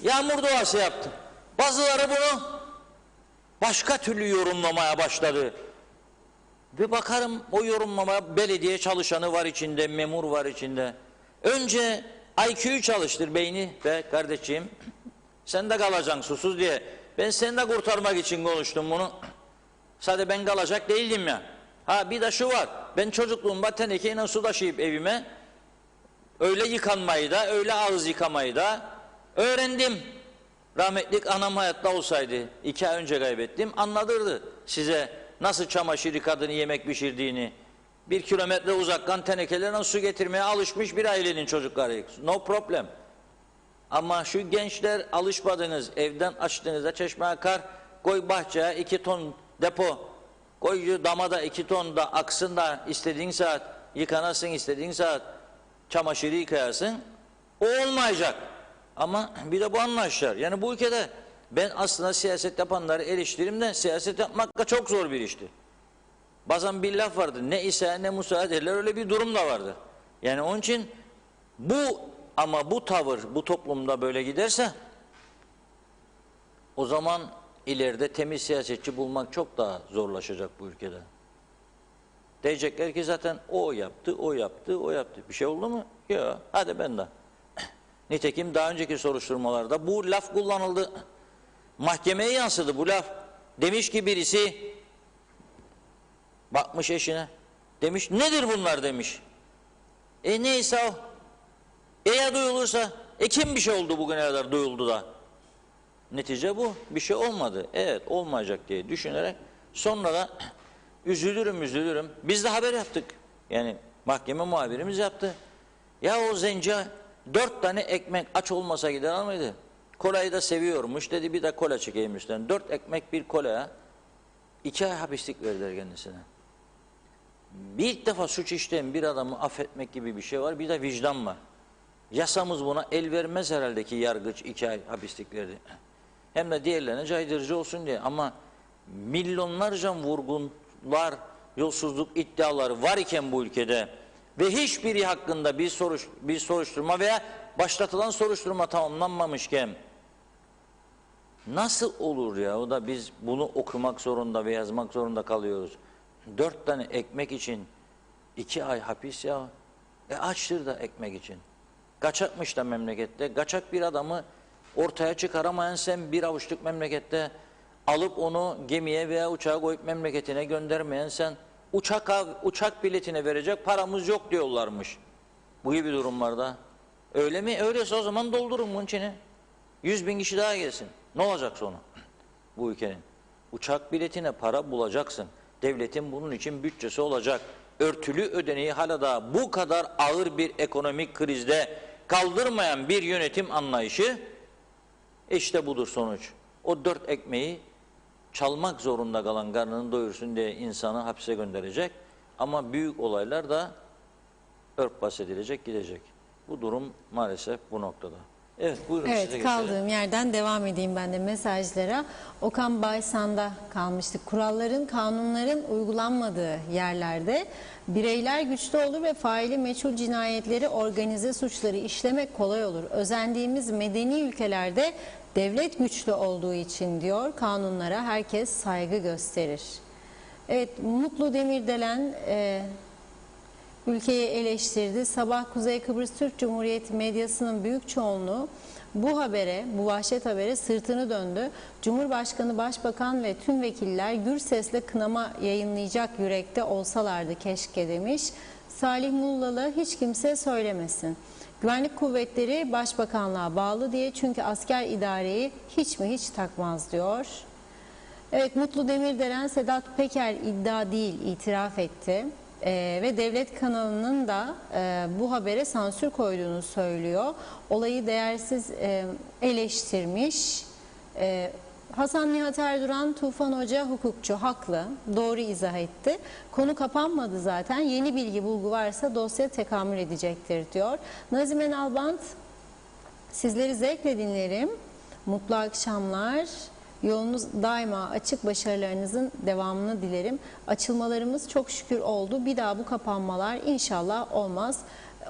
yağmur duası yaptım. Bazıları bunu başka türlü yorumlamaya başladı. Ve bakarım o yorumlamaya belediye çalışanı var içinde, memur var içinde. Önce IQ'yu çalıştır beyni ve kardeşim sen de kalacaksın susuz diye. Ben seni de kurtarmak için konuştum bunu. Sadece ben kalacak değildim ya. Ha bir de şu var, ben çocukluğumda tenekeyle su taşıyıp evime öyle yıkanmayı da, öyle ağız yıkamayı da öğrendim. Rahmetlik anam hayatta olsaydı, 2 ay önce kaybettim, anlatırdı size nasıl çamaşır yıkadığını, yemek pişirdiğini. 1 kilometre uzaktan tenekelerden su getirmeye alışmış bir ailenin çocukları. No problem. Ama şu gençler alışmadınız, evden açtığınızda çeşme akar, koy bahçeye 2 ton depo, koy damada 2 ton da aksın da istediğin saat yıkanasın, istediğin saat çamaşırı yıkayasın. O olmayacak. Ama bir de bu anlayışlar. Yani bu ülkede ben aslında siyaset yapanları eleştiririm de siyaset yapmak da çok zor bir işti. Bazen bir laf vardı. Ne İsa ne Musa derler, öyle bir durum da vardı. Yani onun için bu tavır bu toplumda böyle giderse o zaman ileride temiz siyasetçi bulmak çok daha zorlaşacak bu ülkede. Diyecekler ki zaten o yaptı, o yaptı, o yaptı. Bir şey oldu mu? Yok. Hadi ben de. Nitekim daha önceki soruşturmalarda bu laf kullanıldı. Mahkemeye yansıdı bu laf. Demiş ki birisi, bakmış eşine, demiş nedir bunlar demiş. Neyse o. Ya duyulursa, kim bir şey oldu bugüne kadar duyuldu da. Netice bu. Bir şey olmadı. Evet olmayacak diye düşünerek sonra da üzülürüm. Biz de haber yaptık. Yani mahkeme muhabirimiz yaptı. Ya o zenci 4 tane ekmek aç olmasa gider almaydı. Kolayı da seviyormuş dedi, bir de kola çekeyim üstten. 4 ekmek bir kolaya 2 ay hapislik verdiler kendisine. Bir ilk defa suç işleyen bir adamı affetmek gibi bir şey var, bir de vicdan var. Yasamız buna el vermez herhalde ki yargıç 2 ay hapislik verdi. Hem de diğerlerine caydırıcı olsun diye. Ama milyonlarca vurgunlar, yolsuzluk iddiaları var iken bu ülkede ve hiçbiri hakkında bir soruşturma veya başlatılan soruşturma tamamlanmamışken nasıl olur ya? O da biz bunu okumak zorunda ve yazmak zorunda kalıyoruz. 4 tane ekmek için 2 ay hapis ya. Açtır da ekmek için. Kaçakmış da memlekette. Kaçak bir adamı ortaya çıkaramayan sen bir avuçluk memlekette alıp onu gemiye veya uçağa koyup memleketine göndermeyen sen uçak biletine verecek paramız yok diyorlarmış. Bu gibi durumlarda. Öyle mi? Öyleyse o zaman doldurun bunun içine. 100.000 kişi daha gelsin. Ne olacak sonu? Bu ülkenin. Uçak biletine para bulacaksın. Devletin bunun için bütçesi olacak. Örtülü ödeneği hala da bu kadar ağır bir ekonomik krizde kaldırmayan bir yönetim anlayışı işte budur sonuç. O 4 ekmeği çalmak zorunda kalan karnını doyursun diye insanı hapse gönderecek. Ama büyük olaylar da örtbas edilecek, gidecek. Bu durum maalesef bu noktada. Evet, buyurun size geçelim. Kaldığım yerden devam edeyim ben de mesajlara. Okan Baysan'da kalmıştık. Kuralların, kanunların uygulanmadığı yerlerde bireyler güçlü olur ve faili meçhul cinayetleri, organize suçları işlemek kolay olur. Özendiğimiz medeni ülkelerde devlet güçlü olduğu için diyor, kanunlara herkes saygı gösterir. Evet, Mutlu Demirdelen ülkeyi eleştirdi. Sabah Kuzey Kıbrıs Türk Cumhuriyeti medyasının büyük çoğunluğu bu vahşet habere sırtını döndü. Cumhurbaşkanı, Başbakan ve tüm vekiller gür sesle kınama yayınlayacak yürekte olsalardı keşke demiş. Salih Mullalı hiç kimse söylemesin. Güvenlik kuvvetleri Başbakanlığa bağlı diye, çünkü asker idareyi hiç takmaz diyor. Evet, Mutlu Demirdelen Sedat Peker iddia değil, itiraf etti. Ve devlet kanalının da bu habere sansür koyduğunu söylüyor. Olayı değersiz eleştirmiş. Hasan Nihat Erduran, Tufan Hoca hukukçu, haklı, doğru izah etti. Konu kapanmadı zaten, yeni bilgi bulgu varsa dosya tekamül edecektir diyor. Nazime Nalbant, sizleri zevkle dinlerim, mutlu akşamlar. Yolunuz daima açık, başarılarınızın devamını dilerim. Açılmalarımız çok şükür oldu. Bir daha bu kapanmalar inşallah olmaz.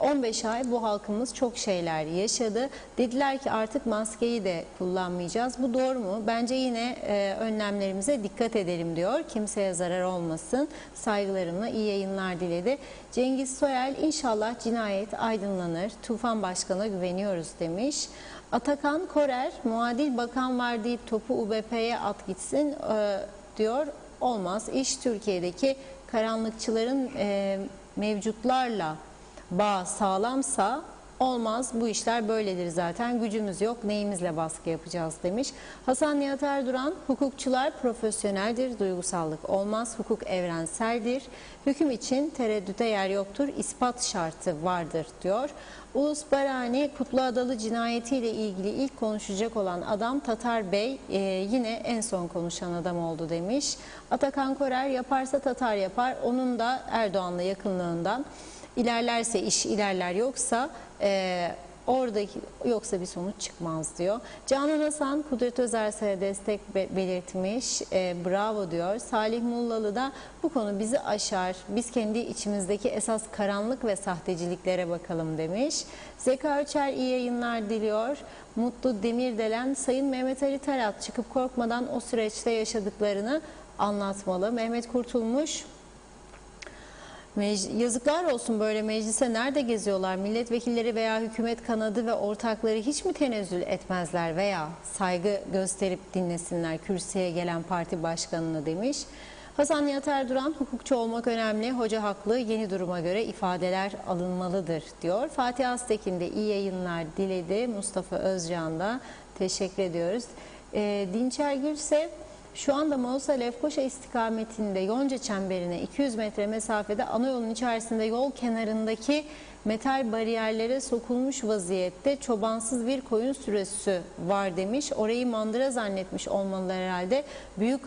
15 ay bu halkımız çok şeyler yaşadı. Dediler ki artık maskeyi de kullanmayacağız. Bu doğru mu? Bence yine önlemlerimize dikkat edelim diyor. Kimseye zarar olmasın. Saygılarımla iyi yayınlar diledi. Cengiz Soyal, inşallah cinayet aydınlanır. Tufan Başkan'a güveniyoruz demiş. Atakan Korer, muadil bakan var deyip topu UBP'ye at gitsin diyor. Olmaz. İş Türkiye'deki karanlıkçıların mevcutlarla bağ sağlamsa olmaz. Bu işler böyledir zaten. Gücümüz yok. Neyimizle baskı yapacağız demiş. Hasan Nihat Erduran, hukukçular profesyoneldir. Duygusallık olmaz. Hukuk evrenseldir. Hüküm için tereddüte yer yoktur. İspat şartı vardır diyor. Ulus Barani, Kutlu Adalı cinayetiyle ilgili ilk konuşacak olan adam Tatar Bey, yine en son konuşan adam oldu demiş. Atakan Korer, yaparsa Tatar yapar. Onun da Erdoğan'la yakınlığından ilerlerse iş ilerler, yoksa Oradaki yoksa bir sonuç çıkmaz diyor. Canan Hasan Kudret Özersel'e destek belirtmiş. Bravo diyor. Salih Mullalı da bu konu bizi aşar. Biz kendi içimizdeki esas karanlık ve sahteciliklere bakalım demiş. Zeka Öçer iyi yayınlar diliyor. Mutlu Demirdelen Sayın Mehmet Ali Talat çıkıp korkmadan o süreçte yaşadıklarını anlatmalı. Mehmet Kurtulmuş yazıklar olsun, böyle meclise nerede geziyorlar? Milletvekilleri veya hükümet kanadı ve ortakları hiç mi tenezzül etmezler veya saygı gösterip dinlesinler kürsüye gelen parti başkanını demiş. Hasan Nihat Erduran hukukçu olmak önemli, hoca haklı, yeni duruma göre ifadeler alınmalıdır diyor. Fatih Aztekin de iyi yayınlar diledi. Mustafa Özcan da teşekkür ediyoruz. Dinçer Gülsev şu anda Mausa Lefkoşa istikametinde Yonca Çemberi'ne 200 metre mesafede ana yolun içerisinde yol kenarındaki metal bariyerlere sokulmuş vaziyette çobansız bir koyun sürüsü var demiş. Orayı mandıra zannetmiş olmalılar herhalde. Büyük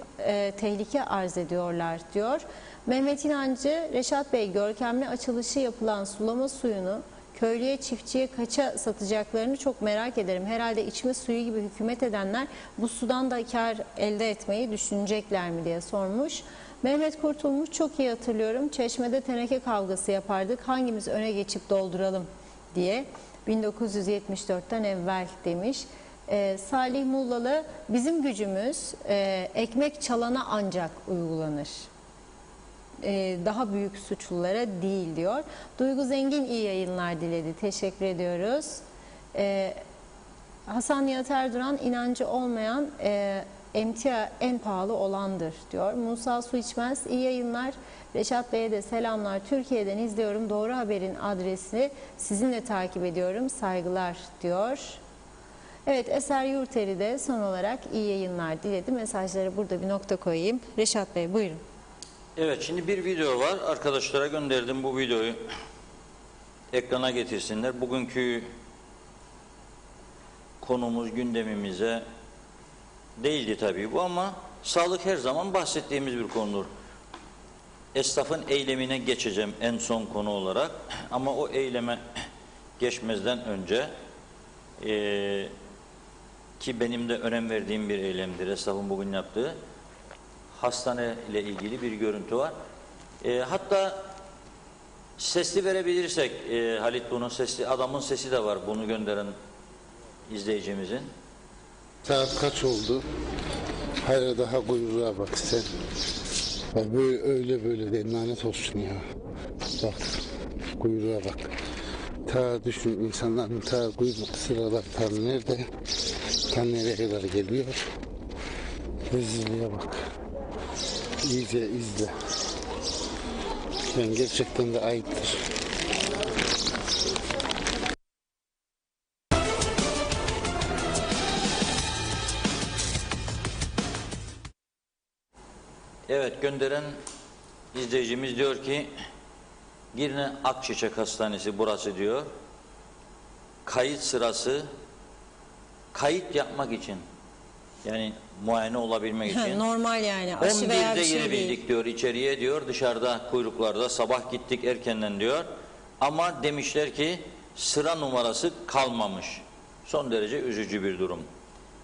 tehlike arz ediyorlar diyor. Mehmet İnancı, Reşat Bey görkemli açılışı yapılan sulama suyunu köylüye, çiftçiye kaça satacaklarını çok merak ederim. Herhalde içme suyu gibi hükümet edenler bu sudan da kar elde etmeyi düşünecekler mi diye sormuş. Mehmet Kurtulmuş, çok iyi hatırlıyorum. Çeşmede teneke kavgası yapardık. Hangimiz öne geçip dolduralım diye 1974'ten evvel demiş. Salih Mullalı, bizim gücümüz ekmek çalana ancak uygulanır. Daha büyük suçlulara değil diyor. Duygu Zengin iyi yayınlar diledi. Teşekkür ediyoruz. Hasan Nihat Erduran, inancı olmayan emtia en pahalı olandır diyor. Musa Su İçmez iyi yayınlar. Reşat Bey'e de selamlar. Türkiye'den izliyorum. Doğru Haber'in adresini sizinle takip ediyorum. Saygılar diyor. Evet, Eser Yurteri de son olarak iyi yayınlar diledi. Mesajlara burada bir nokta koyayım. Reşat Bey buyurun. Evet, şimdi bir video var. Arkadaşlara gönderdim bu videoyu. Ekrana getirsinler. Bugünkü konumuz gündemimize değildi tabii bu, ama sağlık her zaman bahsettiğimiz bir konudur. Esnafın eylemine geçeceğim en son konu olarak. Ama o eyleme geçmezden önce ki benim de önem verdiğim bir eylemdir esnafın bugün yaptığı, hastane ile ilgili bir görüntü var. Hatta sesli verebilirsek Halit, bunun sesli, adamın sesi de var, bunu gönderen izleyicimizin. Saat kaç oldu? Hayır, daha kuyruğa bak sen. Bak böyle, öyle böyle değil, lanet olsun ya. Bak kuyruğa bak. Ta düşün, insanların ta kuyruk sıralar ta nerede? Ta nereye kadar geliyor? Rezilliğe bak. İyice izle. Yani gerçekten de ayıptır. Evet, gönderen izleyicimiz diyor ki Girne Akçiçek Hastanesi burası diyor. Kayıt sırası, kayıt yapmak için, yani muayene olabilmek için Normal yani. Aşı veya 11'de bir şey girebildik değil. diyor içeriye diyor. Dışarıda kuyruklarda sabah gittik erkenden diyor. Ama demişler ki sıra numarası kalmamış. Son derece üzücü bir durum.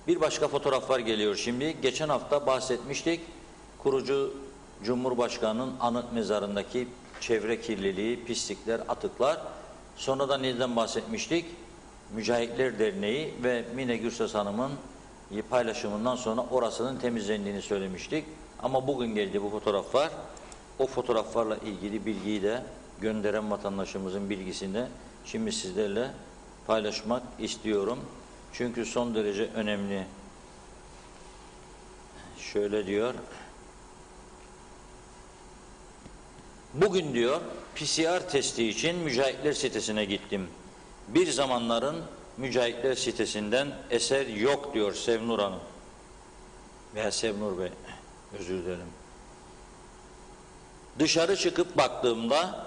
Bir başka fotoğraflar geliyor şimdi. Geçen hafta bahsetmiştik. Kurucu Cumhurbaşkanı'nın anıt mezarındaki çevre kirliliği, pislikler, atıklar. Sonra da neden bahsetmiştik? Mücahitler Derneği ve Mine Gürses Hanım'ın paylaşımından sonra orasının temizlendiğini söylemiştik. Ama bugün geldi bu fotoğraflar. O fotoğraflarla ilgili bilgiyi de gönderen vatandaşımızın bilgisini şimdi sizlerle paylaşmak istiyorum. Çünkü son derece önemli. Şöyle diyor. Bugün diyor PCR testi için Mücahitler sitesine gittim. Bir zamanların Mücahitler sitesinden eser yok diyor Sevnur Hanım. Veya Sevnur Bey, özür dilerim. Dışarı çıkıp baktığımda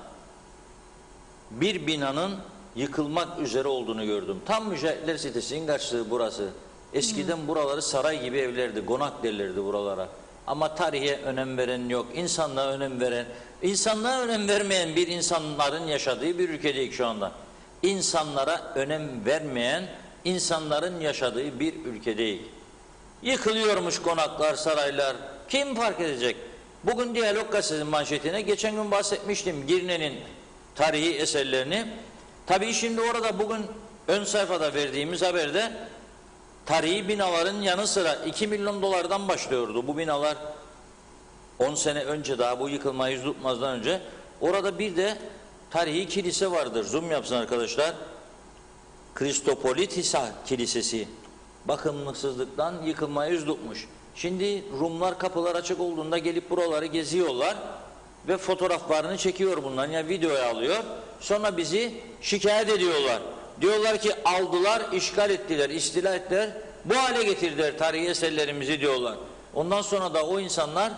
bir binanın yıkılmak üzere olduğunu gördüm. Tam Mücahitler sitesinin karşılığı burası. Eskiden buraları saray gibi evlerdi, konak derlerdi buralara. Ama tarihe önem veren yok, insanlığa önem veren, insanlığa önem vermeyen bir insanların yaşadığı bir ülkedeyiz şu anda. insanlara önem vermeyen, insanların yaşadığı bir ülke değil. Yıkılıyormuş konaklar, saraylar. Kim fark edecek? Bugün Diyalog Gazetesi'nin manşetine geçen gün bahsetmiştim Girne'nin tarihi eserlerini. Tabii şimdi orada bugün ön sayfada verdiğimiz haberde tarihi binaların yanı sıra 2 milyon dolardan başlıyordu bu binalar. 10 sene önce, daha bu yıkılmayı yüz tutmazdan önce orada bir de tarihi kilise vardır. Zoom yapsın arkadaşlar. Kristopolitisa Kilisesi. Bakımsızlıktan yıkılmaya yüz tutmuş. Şimdi Rumlar kapılar açık olduğunda gelip buraları geziyorlar ve fotoğraflarını çekiyor bunların, ya videoya alıyor. Sonra bizi şikayet ediyorlar. Diyorlar ki aldılar, işgal ettiler, istila ettiler, bu hale getirdiler tarihi eserlerimizi diyorlar. Ondan sonra da o insanlar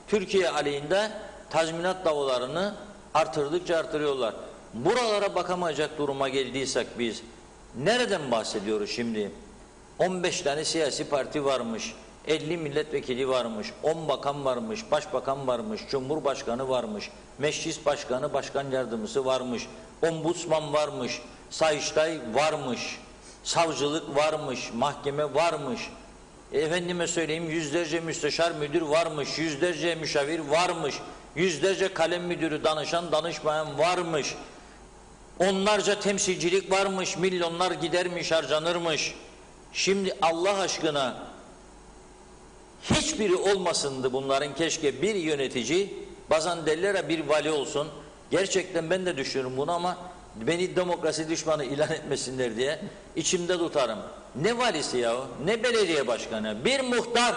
Türkiye aleyhinde tazminat davalarını artırdıkça artırıyorlar. Buralara bakamayacak duruma geldiysek biz nereden bahsediyoruz şimdi? 15 tane siyasi parti varmış, 50 milletvekili varmış, 10 bakan varmış, başbakan varmış, cumhurbaşkanı varmış, meclis başkanı, başkan yardımcısı varmış, ombudsman varmış, sayıştay varmış, savcılık varmış, mahkeme varmış, efendime söyleyeyim yüzlerce müsteşar müdür varmış, yüzlerce müşavir varmış, yüzlerce kalem müdürü, danışan, danışmayan varmış, onlarca temsilcilik varmış, milyonlar gidermiş, harcanırmış. Şimdi Allah aşkına hiçbiri olmasındı bunların, keşke bir yönetici, bazen derler ya bir vali olsun. Gerçekten ben de düşünürüm bunu ama beni demokrasi düşmanı ilan etmesinler diye içimde tutarım. Ne valisi ya, ne belediye başkanı, bir muhtar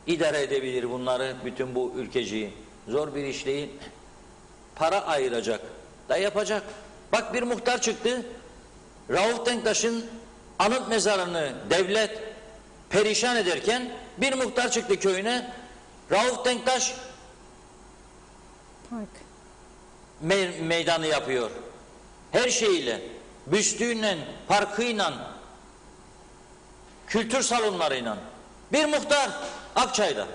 idare edebilir bunları, bütün bu ülkeciyi. Zor bir iş değil. Para ayıracak da yapacak. Bak bir muhtar çıktı, Rauf Denktaş'ın anıt mezarını devlet perişan ederken bir muhtar çıktı köyüne, Rauf Denktaş meydanı yapıyor. Her şeyiyle, büstüyle, parkıyla, kültür salonlarıyla. Bir muhtar Akçay'da.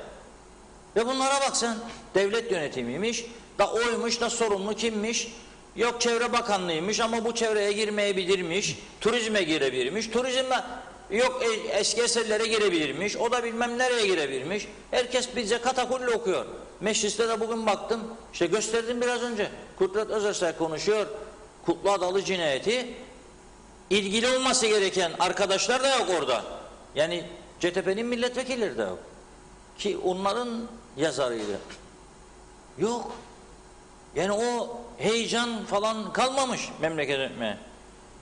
Ve bunlara bak sen, devlet yönetimiymiş, da oymuş, da sorumlu kimmiş? Yok Çevre Bakanlığıymış ama bu çevreye girmeyebilirmiş, turizme girebilirmiş, turizme yok eski eserlere girebilirmiş, o da bilmem nereye girebilirmiş. Herkes bize katakulli okuyor. Mecliste de bugün baktım, işte gösterdim biraz önce, Kudret Özersay konuşuyor, Kutlu Adalı cinayeti, ilgili olması gereken arkadaşlar da yok orada. Yani CTP'nin milletvekilleri de yok. Ki onların yazarıydı. Yok. Yani o heyecan falan kalmamış memleketime.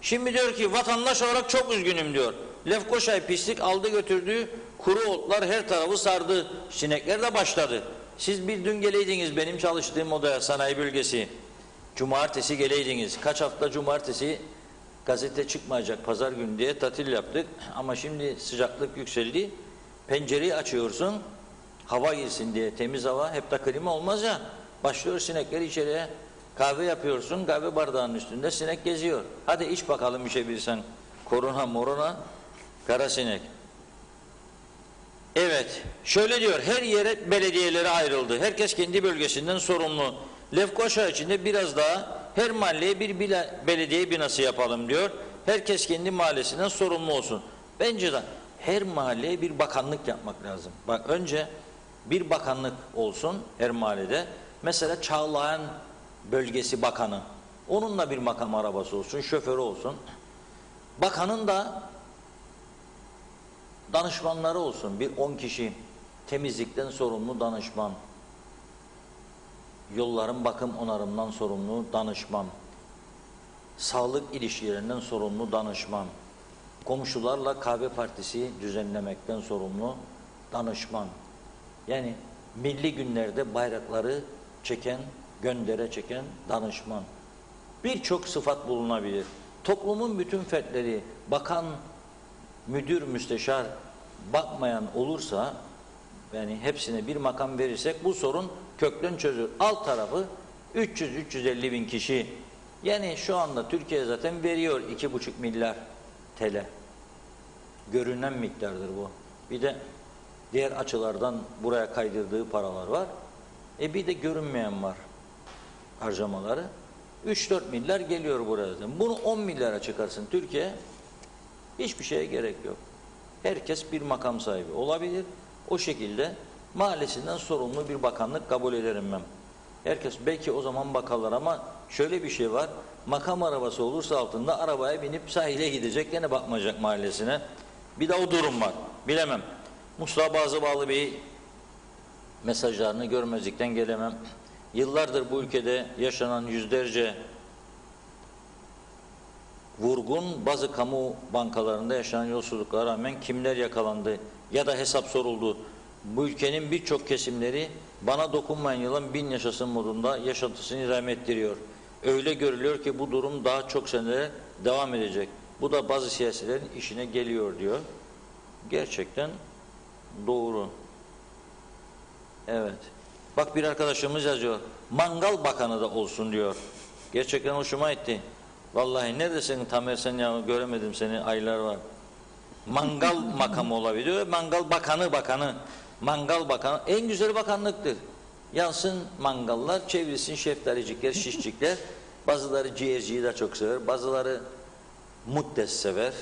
Şimdi diyor ki vatandaş olarak çok üzgünüm diyor. Lefkoşa'yı pislik aldı götürdü, kuru otlar her tarafı sardı, sinekler de başladı. Siz bir dün geleydiniz benim çalıştığım odaya, sanayi bölgesi. Cumartesi geleydiniz. Kaç hafta cumartesi gazete çıkmayacak pazar günü diye tatil yaptık. Ama şimdi sıcaklık yükseldi. Pencereyi açıyorsun, hava girsin diye, temiz hava, hep de klima olmaz ya. Başlıyor sinekler içeriye. Kahve yapıyorsun, kahve bardağının üstünde sinek geziyor. Hadi iç bakalım içebilirsen. Korona morona, kara sinek. Evet, şöyle diyor, her yere belediyelere ayrıldı. Herkes kendi bölgesinden sorumlu. Lefkoşa içinde biraz daha her mahalleye bir belediye binası yapalım diyor. Herkes kendi mahallesinden sorumlu olsun. Bence de her mahalleye bir bakanlık yapmak lazım. Bak önce bir bakanlık olsun her mahallede. Mesela Çağlayan bölgesi bakanı. Onunla bir makam arabası olsun, şoförü olsun. Bakanın da danışmanları olsun. Bir 10 kişi temizlikten sorumlu danışman. Yolların bakım onarımından sorumlu danışman. Sağlık ilişkilerinden sorumlu danışman. Komşularla kahve partisi düzenlemekten sorumlu danışman. Yani milli günlerde bayrakları çeken, göndere çeken danışman. Birçok sıfat bulunabilir. Toplumun bütün fertleri, bakan, müdür, müsteşar bakmayan olursa, yani hepsine bir makam verirsek bu sorun kökten çözülür. Alt tarafı 300-350 bin kişi. Yani şu anda Türkiye zaten veriyor 2,5 milyar TL. Görünen miktardır bu. Bir de diğer açılardan buraya kaydırdığı paralar var. Bir de görünmeyen var harcamaları. 3-4 milyar geliyor buradan. Bunu 10 milyara çıkarsın Türkiye, hiçbir şeye gerek yok. Herkes bir makam sahibi olabilir. O şekilde mahallesinden sorumlu bir bakanlık kabul ederim ben. Herkes belki o zaman bakarlar ama şöyle bir şey var. Makam arabası olursa altında arabaya binip sahile gidecek, gene bakmayacak mahallesine. Bir de o durum var. Bilemem. Mustafa Bazıbağlı Bey mesajlarını görmezlikten gelemem. Yıllardır bu ülkede yaşanan yüzlerce vurgun, bazı kamu bankalarında yaşanan yolsuzluklara rağmen kimler yakalandı ya da hesap soruldu. Bu ülkenin birçok kesimleri bana dokunmayan yılan 1000 yaşasın modunda yaşantısını idame ettiriyor. Öyle görülüyor ki bu durum daha çok senelere devam edecek. Bu da bazı siyasilerin işine geliyor diyor. Gerçekten doğru. Evet. Bak bir arkadaşımız yazıyor. Mangal bakanı da olsun diyor. Gerçekten hoşuma gitti. Vallahi neredesin Tamer, sen ya, göremedim seni, aylar var. Mangal makamı olabiliyor. Mangal bakanı. Mangal bakanı en güzel bakanlıktır. Yansın mangallar, çevrilsin şeftalicikler, şişçikler. Bazıları ciğerciyi de çok sever. Bazıları muddes sever.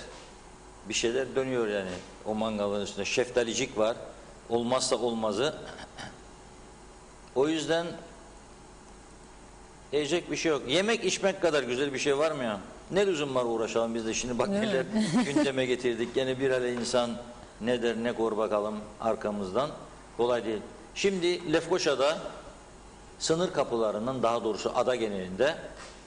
Bir şeyler dönüyor yani o mangalın üstünde. Şeftalicik var. Olmazsa olmazı. O yüzden diyecek bir şey yok. Yemek içmek kadar güzel bir şey var mı ya? Ne lüzum var uğraşalım biz de şimdi, bak neler gündeme getirdik. Gene bir ale insan ne der ne kor bakalım arkamızdan. Kolay değil. Şimdi Lefkoşa'da sınır kapılarının, daha doğrusu ada genelinde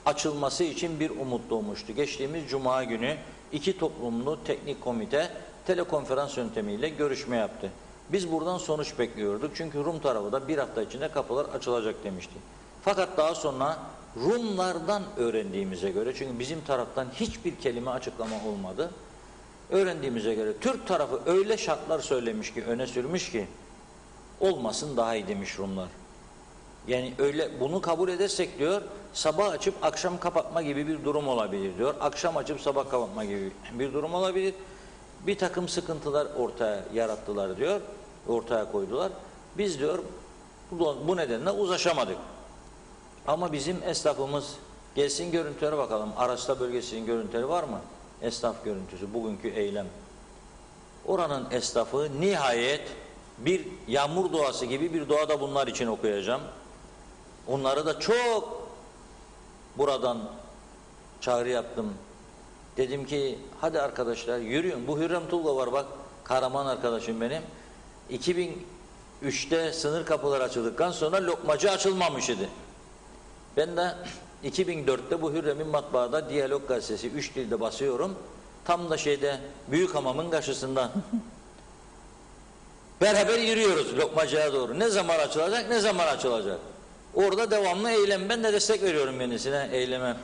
açılması için bir umut doğmuştu. Geçtiğimiz Cuma günü 2 toplumlu teknik komite telekonferans yöntemiyle görüşme yaptı. Biz buradan sonuç bekliyorduk. Çünkü Rum tarafı da bir hafta içinde kapılar açılacak demişti. Fakat daha sonra Rumlardan öğrendiğimize göre, çünkü bizim taraftan hiçbir kelime açıklama olmadı. Öğrendiğimize göre Türk tarafı öyle şartlar söylemiş ki, öne sürmüş ki olmasın daha iyi demiş Rumlar. Yani öyle, bunu kabul edersek diyor, sabah açıp akşam kapatma gibi bir durum olabilir diyor. Akşam açıp sabah kapatma gibi bir durum olabilir. Bir takım sıkıntılar ortaya yarattılar diyor, ortaya koydular. Biz diyor bu nedenle uzlaşamadık. Ama bizim esnafımız, gelsin görüntülere bakalım. Arasta bölgesinin görüntüleri var mı? Esnaf görüntüsü, bugünkü eylem. Oranın esnafı nihayet bir yağmur duası gibi bir dua da bunlar için okuyacağım. Onları da çok buradan çağrı yaptım. Dedim ki hadi arkadaşlar yürüyün. Bu Hürrem Tulga var bak, kahraman arkadaşım benim. 2003'te sınır kapıları açıldıktan sonra lokmacı açılmamış idi. Ben de 2004'te bu Hürrem'in matbaada Diyalog gazetesi 3 dilde basıyorum. Tam da Büyükhamam'ın karşısında. Beraber yürüyoruz lokmacıya doğru. Ne zaman açılacak, ne zaman açılacak. Orada devamlı eylem. Ben de destek veriyorum kendisine, eyleme.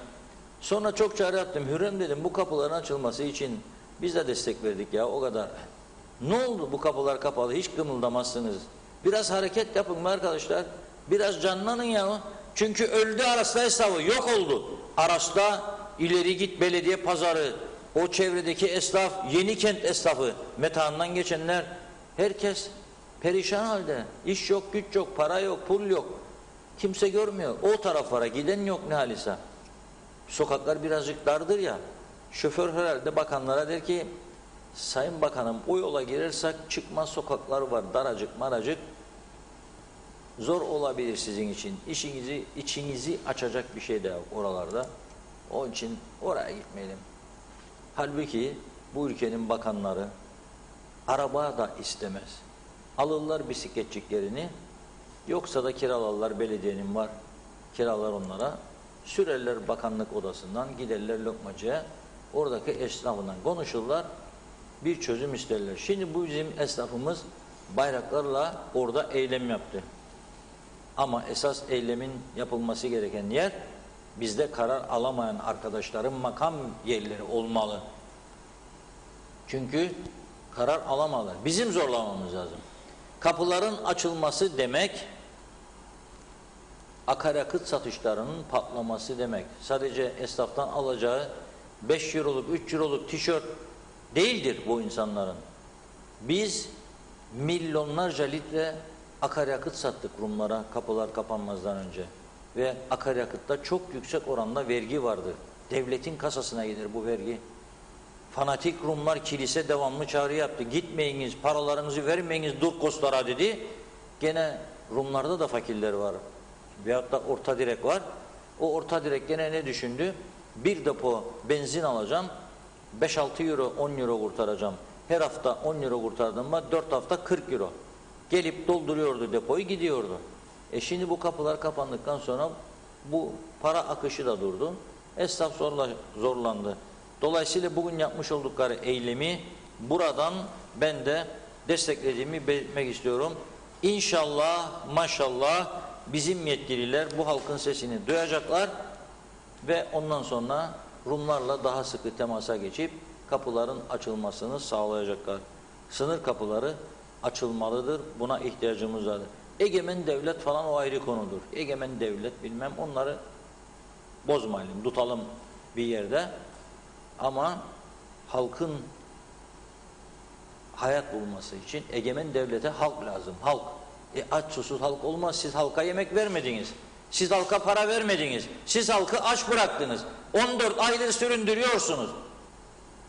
Sonra çok çağrı yaptım. Hürrem dedim, bu kapıların açılması için biz de destek verdik ya, o kadar. Ne oldu bu kapılar kapalı, hiç kımıldamazsınız. Biraz hareket yapın mı arkadaşlar? Biraz canlanın ya. Çünkü öldü Aras'ta esnafı, yok oldu. Aras'ta ileri git belediye pazarı, o çevredeki esnaf, Yenikent esnafı, metahandan geçenler, herkes perişan halde. İş yok, güç yok, para yok, pul yok. Kimse görmüyor. O taraflara giden yok ne halisa. Sokaklar birazcık dardır ya. Şoför herhalde bakanlara der ki, Sayın Bakanım o yola girersek çıkmaz sokaklar var, daracık maracık. Zor olabilir sizin için. İçinizi açacak bir şey de yok oralarda. Onun için oraya gitmeyelim. Halbuki bu ülkenin bakanları araba da istemez. Alırlar bisikletçiklerini, yoksa da kiralarlar, belediyenin var, kiralar onlara. Sürerler bakanlık odasından, giderler lokmacıya, oradaki esnafından konuşurlar, bir çözüm isterler. Şimdi bu bizim esnafımız bayraklarla orada eylem yaptı. Ama esas eylemin yapılması gereken yer, bizde karar alamayan arkadaşların makam yerleri olmalı. Çünkü karar alamalı. Bizim zorlamamız lazım. Kapıların açılması demek, akaryakıt satışlarının patlaması demek. Sadece esnaftan alacağı 5 euroluk, 3 euroluk tişört değildir bu insanların. Biz milyonlarca litre akaryakıt sattık Rumlara kapılar kapanmazdan önce. ve akaryakıtta çok yüksek oranda vergi vardı. Devletin kasasına gider bu vergi. Fanatik Rumlar kilise devamlı çağrı yaptı. Gitmeyiniz, paralarınızı vermeyiniz Durkoslara dedi. Gene Rumlarda da fakirler var. Veyahut da orta direk var. O orta direk gene ne düşündü? Bir depo benzin alacağım. 5-6 euro, 10 euro kurtaracağım. Her hafta 10 euro kurtardığımda 4 hafta 40 euro. Gelip dolduruyordu depoyu, gidiyordu. Şimdi bu kapılar kapandıktan sonra bu para akışı da durdu. Esnaf zorlandı. Dolayısıyla bugün yapmış oldukları eylemi buradan ben de desteklediğimi belirtmek istiyorum. İnşallah, maşallah bizim yetkililer bu halkın sesini duyacaklar ve ondan sonra Rumlarla daha sıkı temasa geçip kapıların açılmasını sağlayacaklar. Sınır kapıları açılmalıdır. Buna ihtiyacımız vardır. Egemen devlet falan o ayrı konudur. Egemen devlet bilmem onları bozmayalım, tutalım bir yerde. Ama halkın hayat bulması için egemen devlete halk lazım. Halk. Aç susuz halk olmaz. Siz halka yemek vermediniz. Siz halka para vermediniz. Siz halkı aç bıraktınız. 14 aydır süründürüyorsunuz.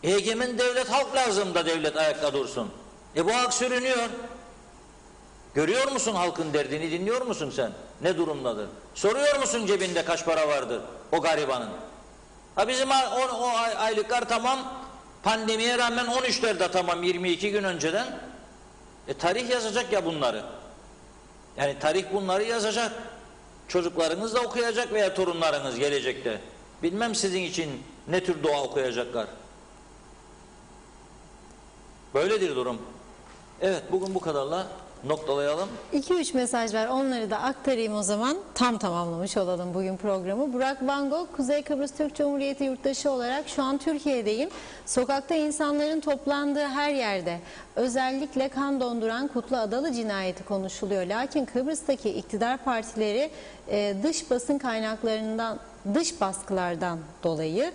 Egemen devlet halk lazım da devlet ayakta dursun. Bu halk sürünüyor. Görüyor musun halkın derdini, dinliyor musun sen? Ne durumdadır? Soruyor musun cebinde kaç para vardır o garibanın? Bizim o aylıklar tamam, pandemiye rağmen 13'lerde tamam 22 gün önceden. Tarih yazacak ya bunları. Yani tarih bunları yazacak. Çocuklarınız da okuyacak veya torunlarınız gelecekte. Bilmem sizin için ne tür dua okuyacaklar. Böyledir durum. Evet, bugün bu kadarla noktalayalım. 2-3 mesaj var, onları da aktarayım o zaman. Tamamlamış olalım bugün programı. Burak Van Gogh, Kuzey Kıbrıs Türk Cumhuriyeti yurttaşı olarak şu an Türkiye'deyim. Sokakta insanların toplandığı her yerde özellikle kan donduran Kutlu Adalı cinayeti konuşuluyor. Lakin Kıbrıs'taki iktidar partileri dış basın kaynaklarından, dış baskılardan dolayı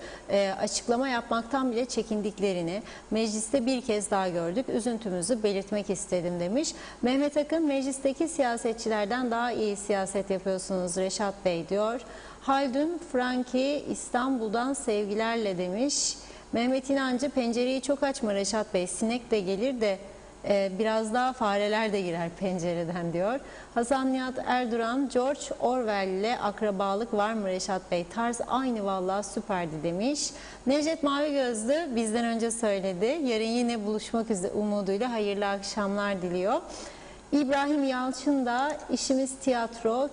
açıklama yapmaktan bile çekindiklerini mecliste bir kez daha gördük. Üzüntümüzü belirtmek istedim demiş. Mehmet Akın, meclisteki siyasetçilerden daha iyi siyaset yapıyorsunuz Reşat Bey diyor. Haldun Franki İstanbul'dan sevgilerle demiş. Mehmet İnancı, pencereyi çok açma Reşat Bey, sinek de gelir de biraz daha fareler de girer pencereden diyor. Hasan Nihat Erduran, George Orwell ile akrabalık var mı Reşat Bey? Tarz aynı vallahi süperdi demiş. Necdet Mavi Gözlü bizden önce söyledi. Yarın yine buluşmak üzere umuduyla hayırlı akşamlar diliyor. İbrahim Yalçın da işimiz tiyatro,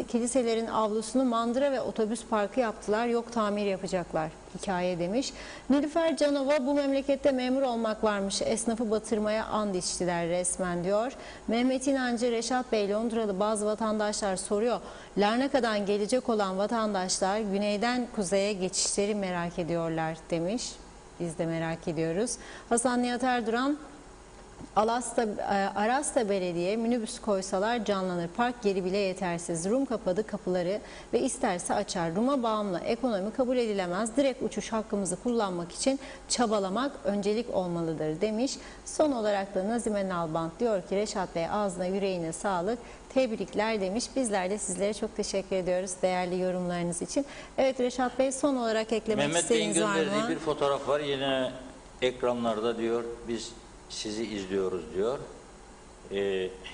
kiliselerin avlusunu mandıra ve otobüs parkı yaptılar, yok tamir yapacaklar hikaye demiş. Nilüfer Canova, bu memlekette memur olmak varmış, esnafı batırmaya and içtiler resmen diyor. Mehmet İnancı, Reşat Bey, Londralı bazı vatandaşlar soruyor, Larnaka'dan gelecek olan vatandaşlar güneyden kuzeye geçişleri merak ediyorlar demiş. Biz de merak ediyoruz. Hasan Nihat Erduran, Arasta Belediye minibüs koysalar canlanır. Park geri bile yetersiz. Rum kapadı kapıları ve isterse açar. Rum'a bağımlı ekonomi kabul edilemez. Direkt uçuş hakkımızı kullanmak için çabalamak öncelik olmalıdır demiş. Son olarak da Nazime Nalbant diyor ki Reşat Bey, ağzına yüreğine sağlık. Tebrikler demiş. Bizler de sizlere çok teşekkür ediyoruz değerli yorumlarınız için. Evet Reşat Bey, son olarak eklemek istediğiniz var mı? Mehmet Bey'in gönderdiği bir fotoğraf var. Yine ekranlarda diyor, biz sizi izliyoruz diyor.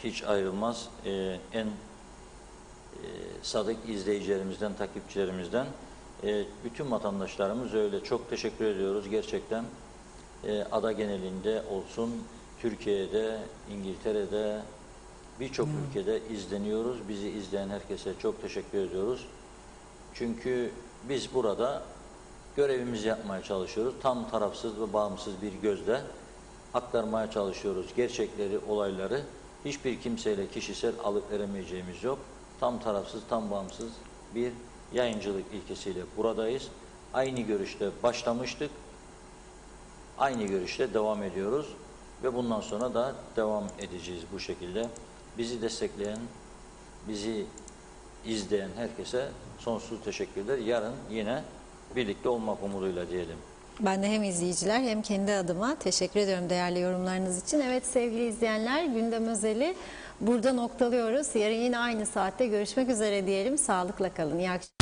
Hiç ayrılmaz. En sadık izleyicilerimizden, takipçilerimizden. Bütün vatandaşlarımız öyle. Çok teşekkür ediyoruz gerçekten. Ada genelinde olsun, Türkiye'de, İngiltere'de, birçok ülkede izleniyoruz. Bizi izleyen herkese çok teşekkür ediyoruz. Çünkü biz burada görevimizi yapmaya çalışıyoruz. Tam tarafsız ve bağımsız bir gözle aktarmaya çalışıyoruz gerçekleri, olayları. Hiçbir kimseyle kişisel alıp veremeyeceğimiz yok. Tam tarafsız, tam bağımsız bir yayıncılık ilkesiyle buradayız. Aynı görüşte başlamıştık. Aynı görüşte devam ediyoruz. Ve bundan sonra da devam edeceğiz bu şekilde. Bizi destekleyen, bizi izleyen herkese sonsuz teşekkürler. Yarın yine birlikte olmak umuduyla diyelim. Ben de hem izleyiciler hem kendi adıma teşekkür ediyorum değerli yorumlarınız için. Evet sevgili izleyenler, gündem özeli burada noktalıyoruz. Yarın yine aynı saatte görüşmek üzere diyelim. Sağlıkla kalın. İyi akşamlar.